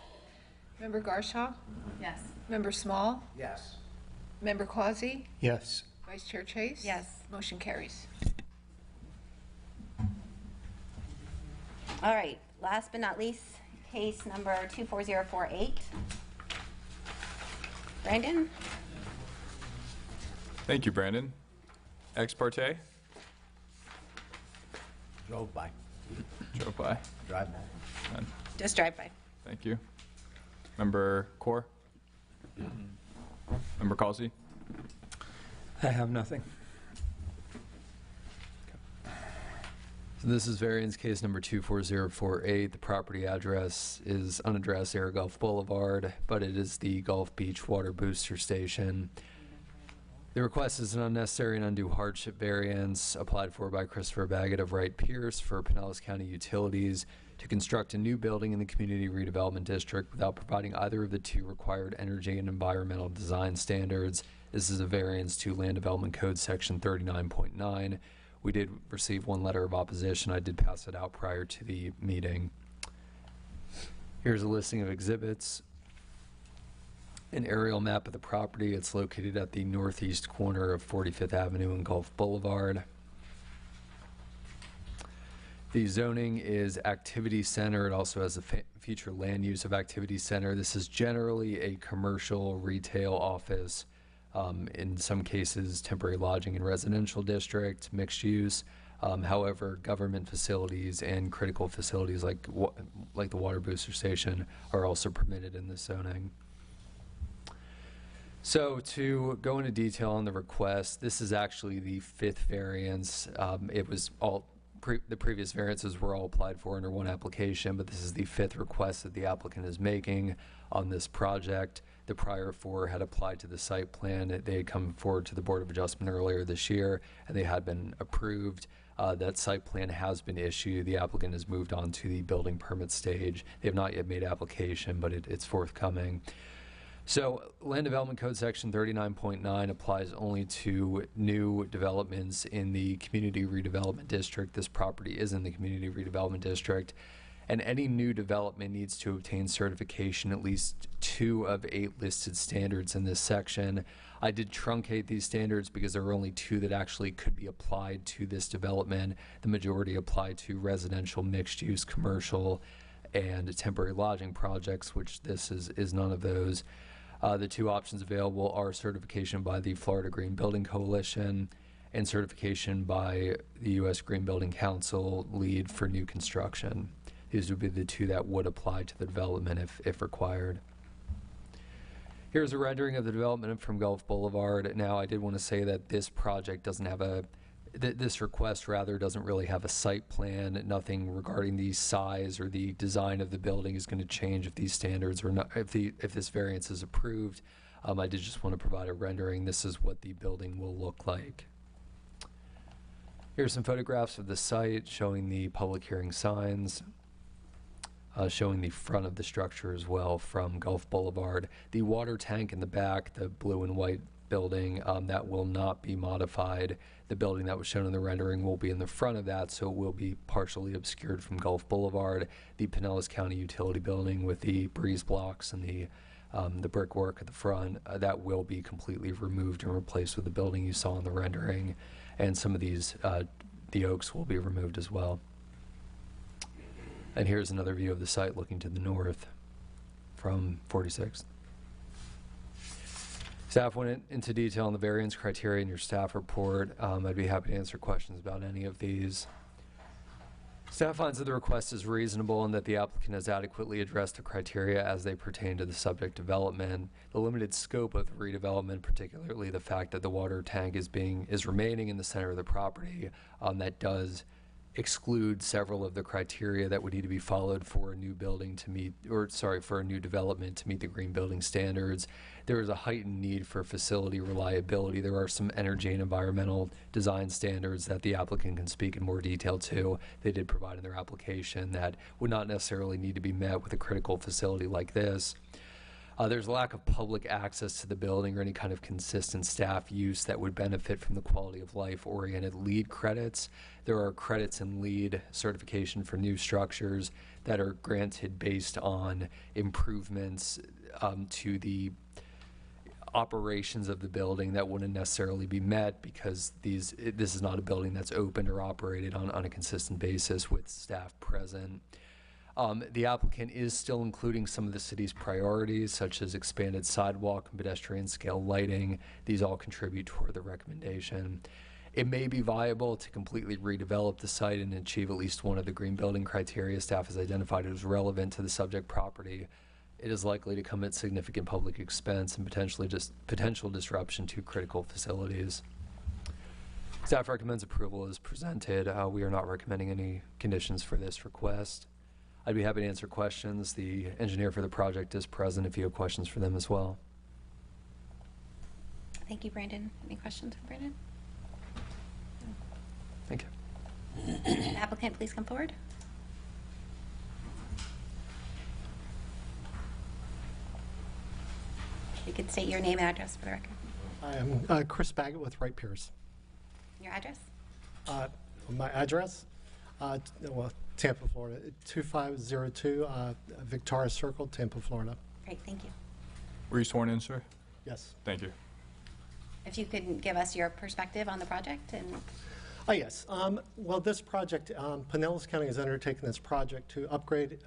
Member Garshaw? Yes. Member Small? Yes. Member Quasi? Yes. Vice Chair Chase? Yes. Motion carries. All right, last but not least, case number 24048. Brandon? Thank you, Brandon. Ex parte? Drove by, Drove by. drive by. None. Just drive by. Thank you. Member Core? Member Causey? I have nothing. So this is variance case number 24048. The property address is unaddressed Air Gulf Boulevard, but it is the Gulf Beach Water Booster Station. The request is an unnecessary and undue hardship variance applied for by Christopher Baggett of Wright Pierce for Pinellas County Utilities to construct a new building in the Community Redevelopment District without providing either of the two required energy and environmental design standards. This is a variance to Land Development Code Section 39.9. We did receive one letter of opposition. I did pass it out prior to the meeting. Here's a listing of exhibits. An aerial map of the property. It's located at the northeast corner of 45th Avenue and Gulf Boulevard. The zoning is activity center. It also has a future land use of activity center. This is generally a commercial retail office, in some cases temporary lodging and residential district, mixed use. However, government facilities and critical facilities like the water booster station are also permitted in this zoning. So to go into detail on the request, this is actually the fifth variance. It was all the previous variances were all applied for under one application, but this is the fifth request that the applicant is making on this project. The prior four had applied to the site plan. They had come forward to the Board of Adjustment earlier this year, and they had been approved. That site plan has been issued. The applicant has moved on to the building permit stage. They have not yet made application, but it's forthcoming. So Land Development Code Section 39.9 applies only to new developments in the Community Redevelopment District. This property is in the Community Redevelopment District. And any new development needs to obtain certification, at least 2 of 8 listed standards in this section. I did truncate these standards because there are only 2 that actually could be applied to this development. The majority apply to residential, mixed-use, commercial, and temporary lodging projects, which this is none of those. The 2 options available are certification by the Florida Green Building Coalition and certification by the U.S. Green Building Council LEED for new construction. These would be the 2 that would apply to the development if required. Here's a rendering of the development from Gulf Boulevard. Now, I did want to say that this project doesn't have this request rather doesn't really have a site plan. Nothing regarding the size or the design of the building is going to change if these standards are not, if this variance is approved. I did just want to provide a rendering. This is what the building will look like. Here's some photographs of the site showing the public hearing signs, showing the front of the structure as well from Gulf Boulevard. The water tank in the back, the blue and white building, that will not be modified. The building that was shown in the rendering will be in the front of that, so it will be partially obscured from Gulf Boulevard. The Pinellas County Utility Building with the breeze blocks and the brickwork at the front, that will be completely removed and replaced with the building you saw in the rendering. And some of these, the oaks will be removed as well. And here's another view of the site looking to the north from 46th. Staff went into detail on the variance criteria in your staff report. I'd be happy to answer questions about any of these. Staff finds that the request is reasonable and that the applicant has adequately addressed the criteria as they pertain to the subject development. The limited scope of the redevelopment, particularly the fact that the water tank is remaining in the center of the property, that does exclude several of the criteria that would need to be followed for a new building to meet, for a new development to meet the green building standards. There is a heightened need for facility reliability. There are some energy and environmental design standards that the applicant can speak in more detail to. They did provide in their application that would not necessarily need to be met with a critical facility like this. There's a lack of public access to the building or any kind of consistent staff use that would benefit from the quality of life oriented LEED credits. There are credits in LEED certification for new structures that are granted based on improvements to the operations of the building that wouldn't necessarily be met because this is not a building that's opened or operated on a consistent basis with staff present. The applicant is still including some of the city's priorities, such as expanded sidewalk and pedestrian scale lighting. These all contribute toward the recommendation. It may be viable to completely redevelop the site and achieve at least one of the green building criteria staff has identified as relevant to the subject property. It is likely to come at significant public expense and potential disruption to critical facilities. Staff recommends approval as presented. We are not recommending any conditions for this request. I'd be happy to answer questions. The engineer for the project is present if you have questions for them as well. Thank you, Brandon. Any questions for Brandon? Thank you. Applicant, please come forward. You could state your name and address for the record. I am Chris Baggett with Wright Pierce. Your address? My address, Tampa, Florida, 2502 Victoria Circle, Tampa, Florida. Great, thank you. Were you sworn in, sir? Yes. Thank you. If you could give us your perspective on the project and. Oh, yes. Well, this project, Pinellas County has undertaken this project to upgrade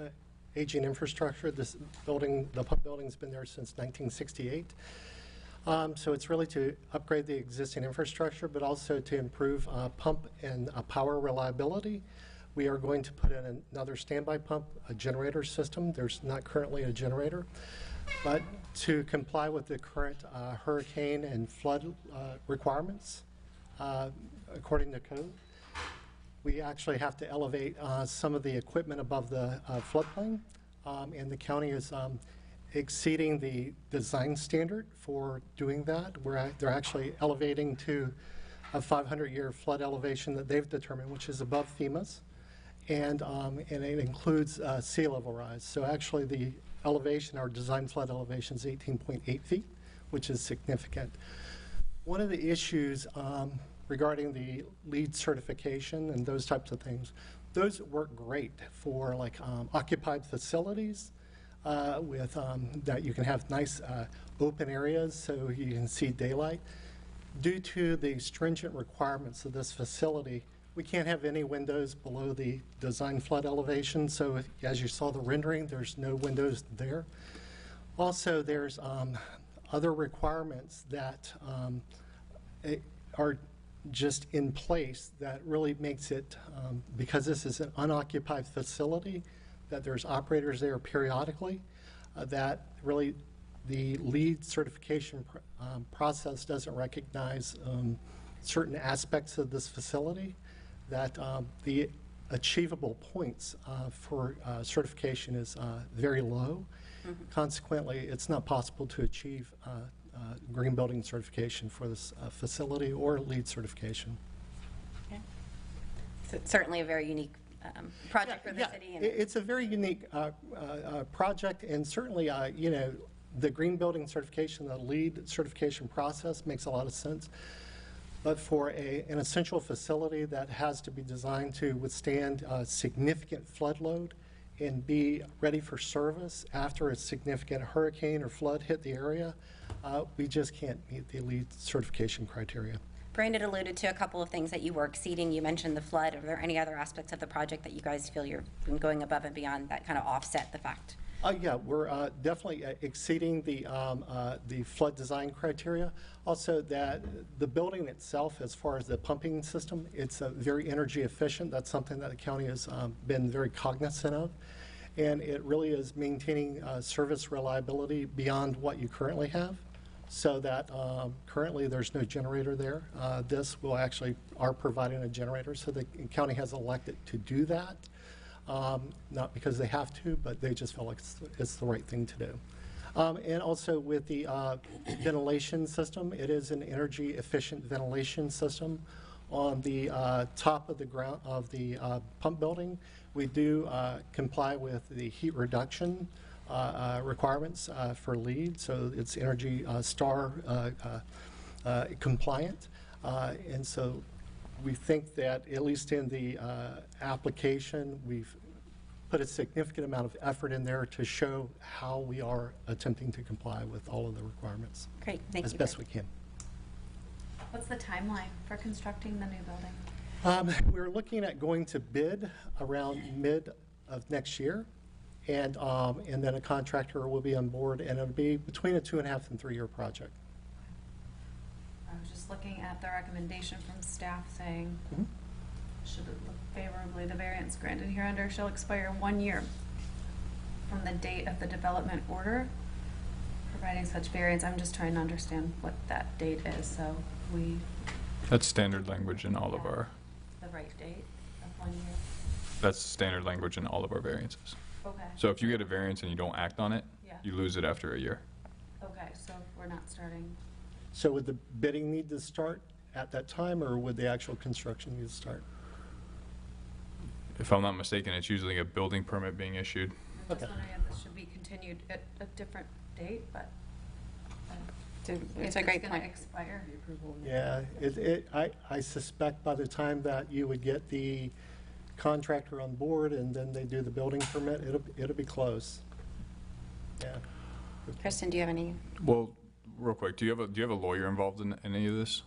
aging infrastructure. This building, the pump building's been there since 1968. So it's really to upgrade the existing infrastructure, but also to improve pump and power reliability. We are going to put in another standby pump, a generator system. There's not currently a generator. But to comply with the current hurricane and flood requirements, according to code, we actually have to elevate some of the equipment above the floodplain, and the county is exceeding the design standard for doing that. They're actually elevating to a 500-year flood elevation that they've determined, which is above FEMA's, and it includes sea level rise. So actually the elevation, our design flood elevation is 18.8 feet, which is significant. One of the issues regarding the LEED certification and those types of things, those work great for like occupied facilities with that you can have nice open areas so you can see daylight. Due to the stringent requirements of this facility, we can't have any windows below the design flood elevation. So as you saw the rendering, there's no windows there. Also, there's other requirements that are just in place that really makes it, because this is an unoccupied facility, that there's operators there periodically, that really the LEED certification process doesn't recognize certain aspects of this facility, that the achievable points for certification is very low. Mm-hmm. Consequently, it's not possible to achieve green building certification for this facility or LEED certification. Okay. So it's certainly a very unique project for the city. And it's a very unique project, and certainly, you know, the green building certification, the LEED certification process makes a lot of sense. But for an essential facility that has to be designed to withstand significant flood load and be ready for service after a significant hurricane or flood hit the area, we just can't meet the LEED certification criteria. Brandon alluded to a couple of things that you were exceeding. You mentioned the flood. Are there any other aspects of the project that you guys feel you're going above and beyond that kind of offset the fact? Yeah, we're definitely exceeding the flood design criteria. Also, that the building itself, as far as the pumping system, it's very energy efficient. That's something that the county has been very cognizant of. And it really is maintaining service reliability beyond what you currently have. So that currently there's no generator there. This will actually are providing a generator. So the county has elected to do that. Not because they have to, but they just feel like it's the right thing to do. And also with the ventilation system, it is an energy efficient ventilation system. On the top of the ground of the pump building, we do comply with the heat reduction requirements for LEED, so it's Energy Star compliant. And so we think that, at least in the application, we've put a significant amount of effort in there to show how we are attempting to comply with all of the requirements. Great, thank you. As best we can. What's the timeline for constructing the new building? We're looking at going to bid around mid of next year. and then a contractor will be on board, and it'll be between a 2.5 and 3 year project. I was just looking at the recommendation from staff saying, should it look favorably, the variance granted hereunder shall expire 1 year from the date of the development order, providing such variance. I'm just trying to understand what that date is, so we, That's standard language in all of our, the right date of 1 year. that's standard language in all of our variances. Okay. So if you get a variance and you don't act on it, Yeah. you lose it after a year. Okay, so we're not starting. So would the bidding need to start at that time, or would the actual construction need to start? If I'm not mistaken, it's usually a building permit being issued. I'm just wondering if this should be continued at a different date, but It's a great It's point. gonna expire. Yeah, I suspect by the time that you would get the contractor on board and then they do the building permit, it'll be close. Yeah. Kristen, do you have any? Well, real quick, do you have a lawyer involved in any of this?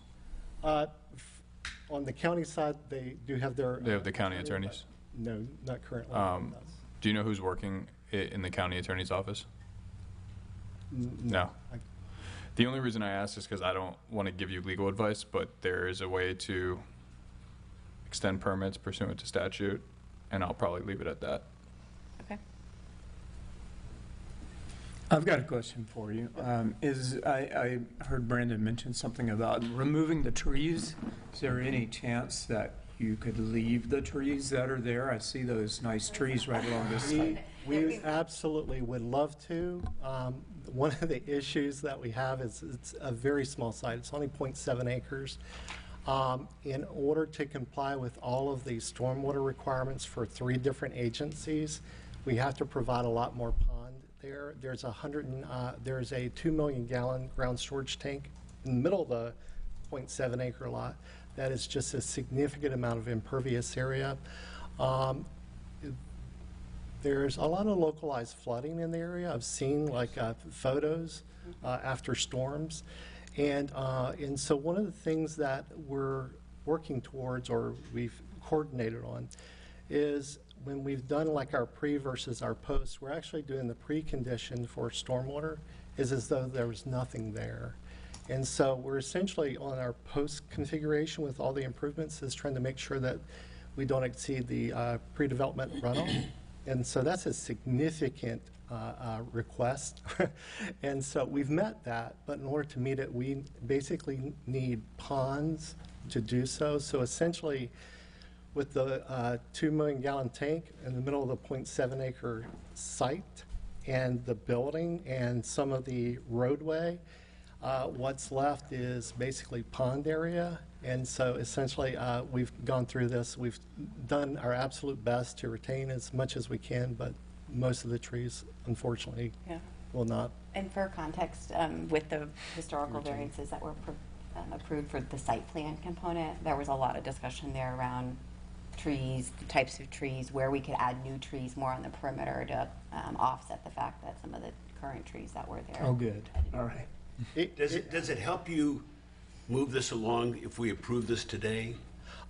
On the county side, they do have their. They have the county attorneys? No, not currently. Do you know who's working in the county attorney's office? No. The only reason I ask is because I don't want to give you legal advice, but there is a way to extend permits pursuant to statute, and I'll probably leave it at that. Okay. I've got a question for you. I heard Brandon mention something about removing the trees. Is there any chance that you could leave the trees that are there? I see those nice trees right along this side. We absolutely would love to. One of the issues that we have is it's a very small site. It's only 0.7 acres. In order to comply with all of the stormwater requirements for 3 different agencies, we have to provide a lot more pond there. There's a 2 million gallon ground storage tank in the middle of the 0.7 acre lot. That is just a significant amount of impervious area. There's a lot of localized flooding in the area. I've seen photos after storms. And so one of the things that we're working towards, or we've coordinated on, is when we've done our pre versus our post, we're actually doing the precondition for stormwater is as though there was nothing there. And so we're essentially on our post configuration with all the improvements is trying to make sure that we don't exceed the pre-development runoff. And so that's a significant request. And so we've met that, but in order to meet it, we basically need ponds to do so. So essentially, with the 2 million gallon tank in the middle of the 0.7 acre site and the building and some of the roadway, what's left is basically pond area. And so essentially, we've gone through this. We've done our absolute best to retain as much as we can, but most of the trees, unfortunately, will not. And for context, with the historical variances that were approved for the site plan component, there was a lot of discussion there around trees, the types of trees, where we could add new trees more on the perimeter to offset the fact that some of the current trees that were there. Oh, good. All right. Does it help you move this along if we approve this today?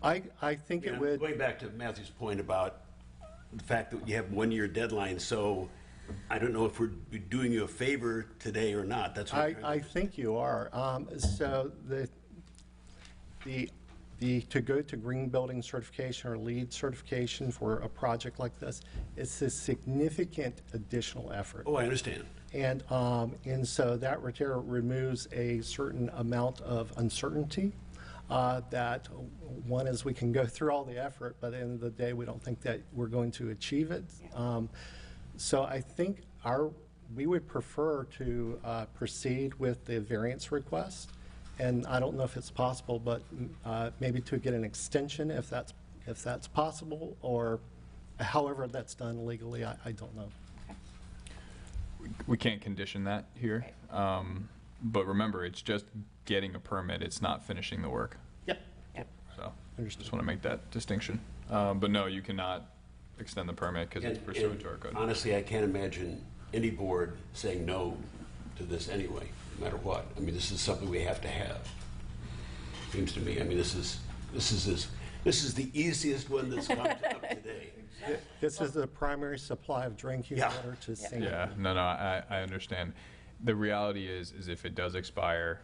I think it would. Going back to Matthew's point about the fact that you have 1 year deadline, so I don't know if we're doing you a favor today or not. That's what I think you are. So to go to green building certification or LEED certification for a project like this, it's a significant additional effort. Oh, I understand. And so that removes a certain amount of uncertainty that one is we can go through all the effort, but at the end of the day, we don't think that we're going to achieve it. So I think we would prefer to proceed with the variance request. And I don't know if it's possible, but maybe to get an extension if that's possible, or however that's done legally, I don't know. We can't condition that here. But remember, it's just getting a permit. It's not finishing the work. Yep. So just want to make that distinction. But no, you cannot extend the permit because it's pursuant to our code. Honestly, I can't imagine any board saying no to this anyway, no matter what. I mean, this is something we have to have. Seems to me. I mean, this is the easiest one that's come up today. This is the primary supply of drinking water to St. Yeah, no, I understand. The reality is if it does expire,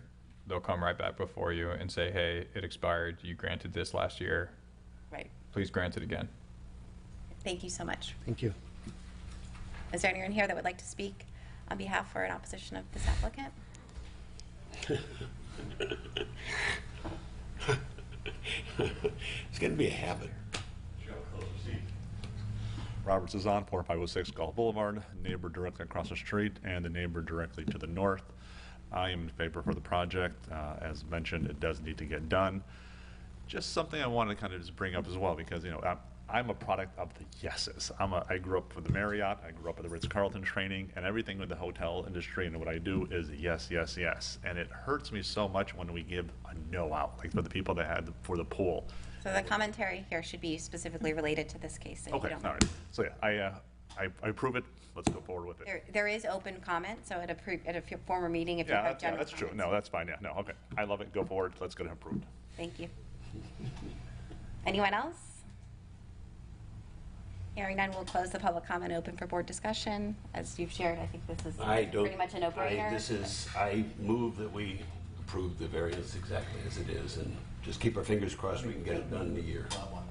they'll come right back before you and say, hey, it expired, you granted this last year. Right. Please grant it again. Thank you so much. Thank you. Is there anyone here that would like to speak on behalf or in opposition of this applicant? It's going to be a habit. Robert Cezanne, 4506 Gulf Boulevard, neighbor directly across the street and the neighbor directly to the north. I am in favor for the project. As mentioned, it does need to get done. Just something I want to kind of just bring up as well, because, you know, I'm a product of the yeses. I grew up with the Marriott, I grew up with the Ritz-Carlton training, and everything with the hotel industry, and what I do is yes, yes, yes. And it hurts me so much when we give a no out, like for the people that had for the pool. So the commentary here should be specifically related to this case. If Okay, you all don't right. So yeah, I approve it. Let's go forward with it. There is open comment, so at a former meeting, if you Yeah, have general that's true. comments. No, that's fine. Yeah, no, okay. I love it. Go forward. Let's get it approved. Thank you. Anyone else? Hearing none, we'll close the public comment open for board discussion. As you've shared, I think this is pretty much a no-brainer. I move that we approve the variance exactly as it is, and just keep our fingers crossed we can get it done in a year.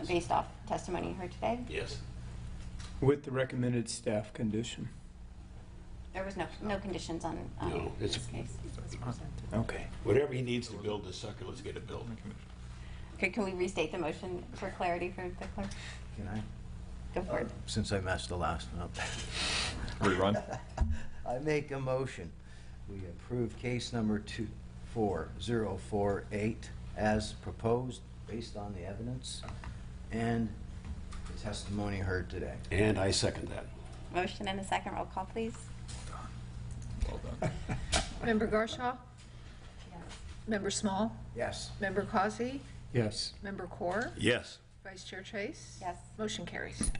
Based off testimony you heard today? Yes. With the recommended staff condition. There was no conditions on No, this it's- case. Okay. Whatever he needs to build this sucker, let's get it built. Okay, can we restate the motion for clarity for the clerk? Can I? Go for it. Since I messed the last one up. Rerun. I make a motion. We approve case number 24048 as proposed, based on the evidence and the testimony heard today. And I second that. Motion and a second. Roll call, please. Well done. Member Garshaw? Member Small? Yes. Member Causey? Yes. Member Corr? Yes. Vice Chair Chase? Yes. Motion carries.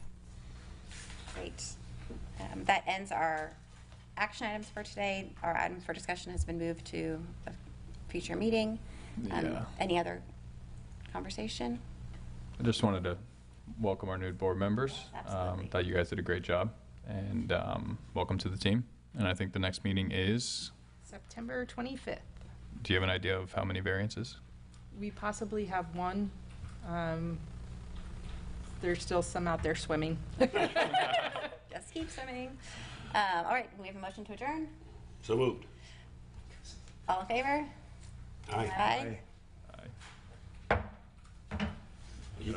Great. That ends our action items for today. Our item for discussion has been moved to a future meeting. Yeah. Any other conversation? I just wanted to welcome our new board members. Absolutely. Thought you guys did a great job, and welcome to the team. And I think the next meeting is, September 25th. do you have an idea of how many variances? We possibly have one. There's still some out there swimming. Just keep swimming. All right, we have a motion to adjourn. So moved. All in favor? Aye. Aye. Aye. You-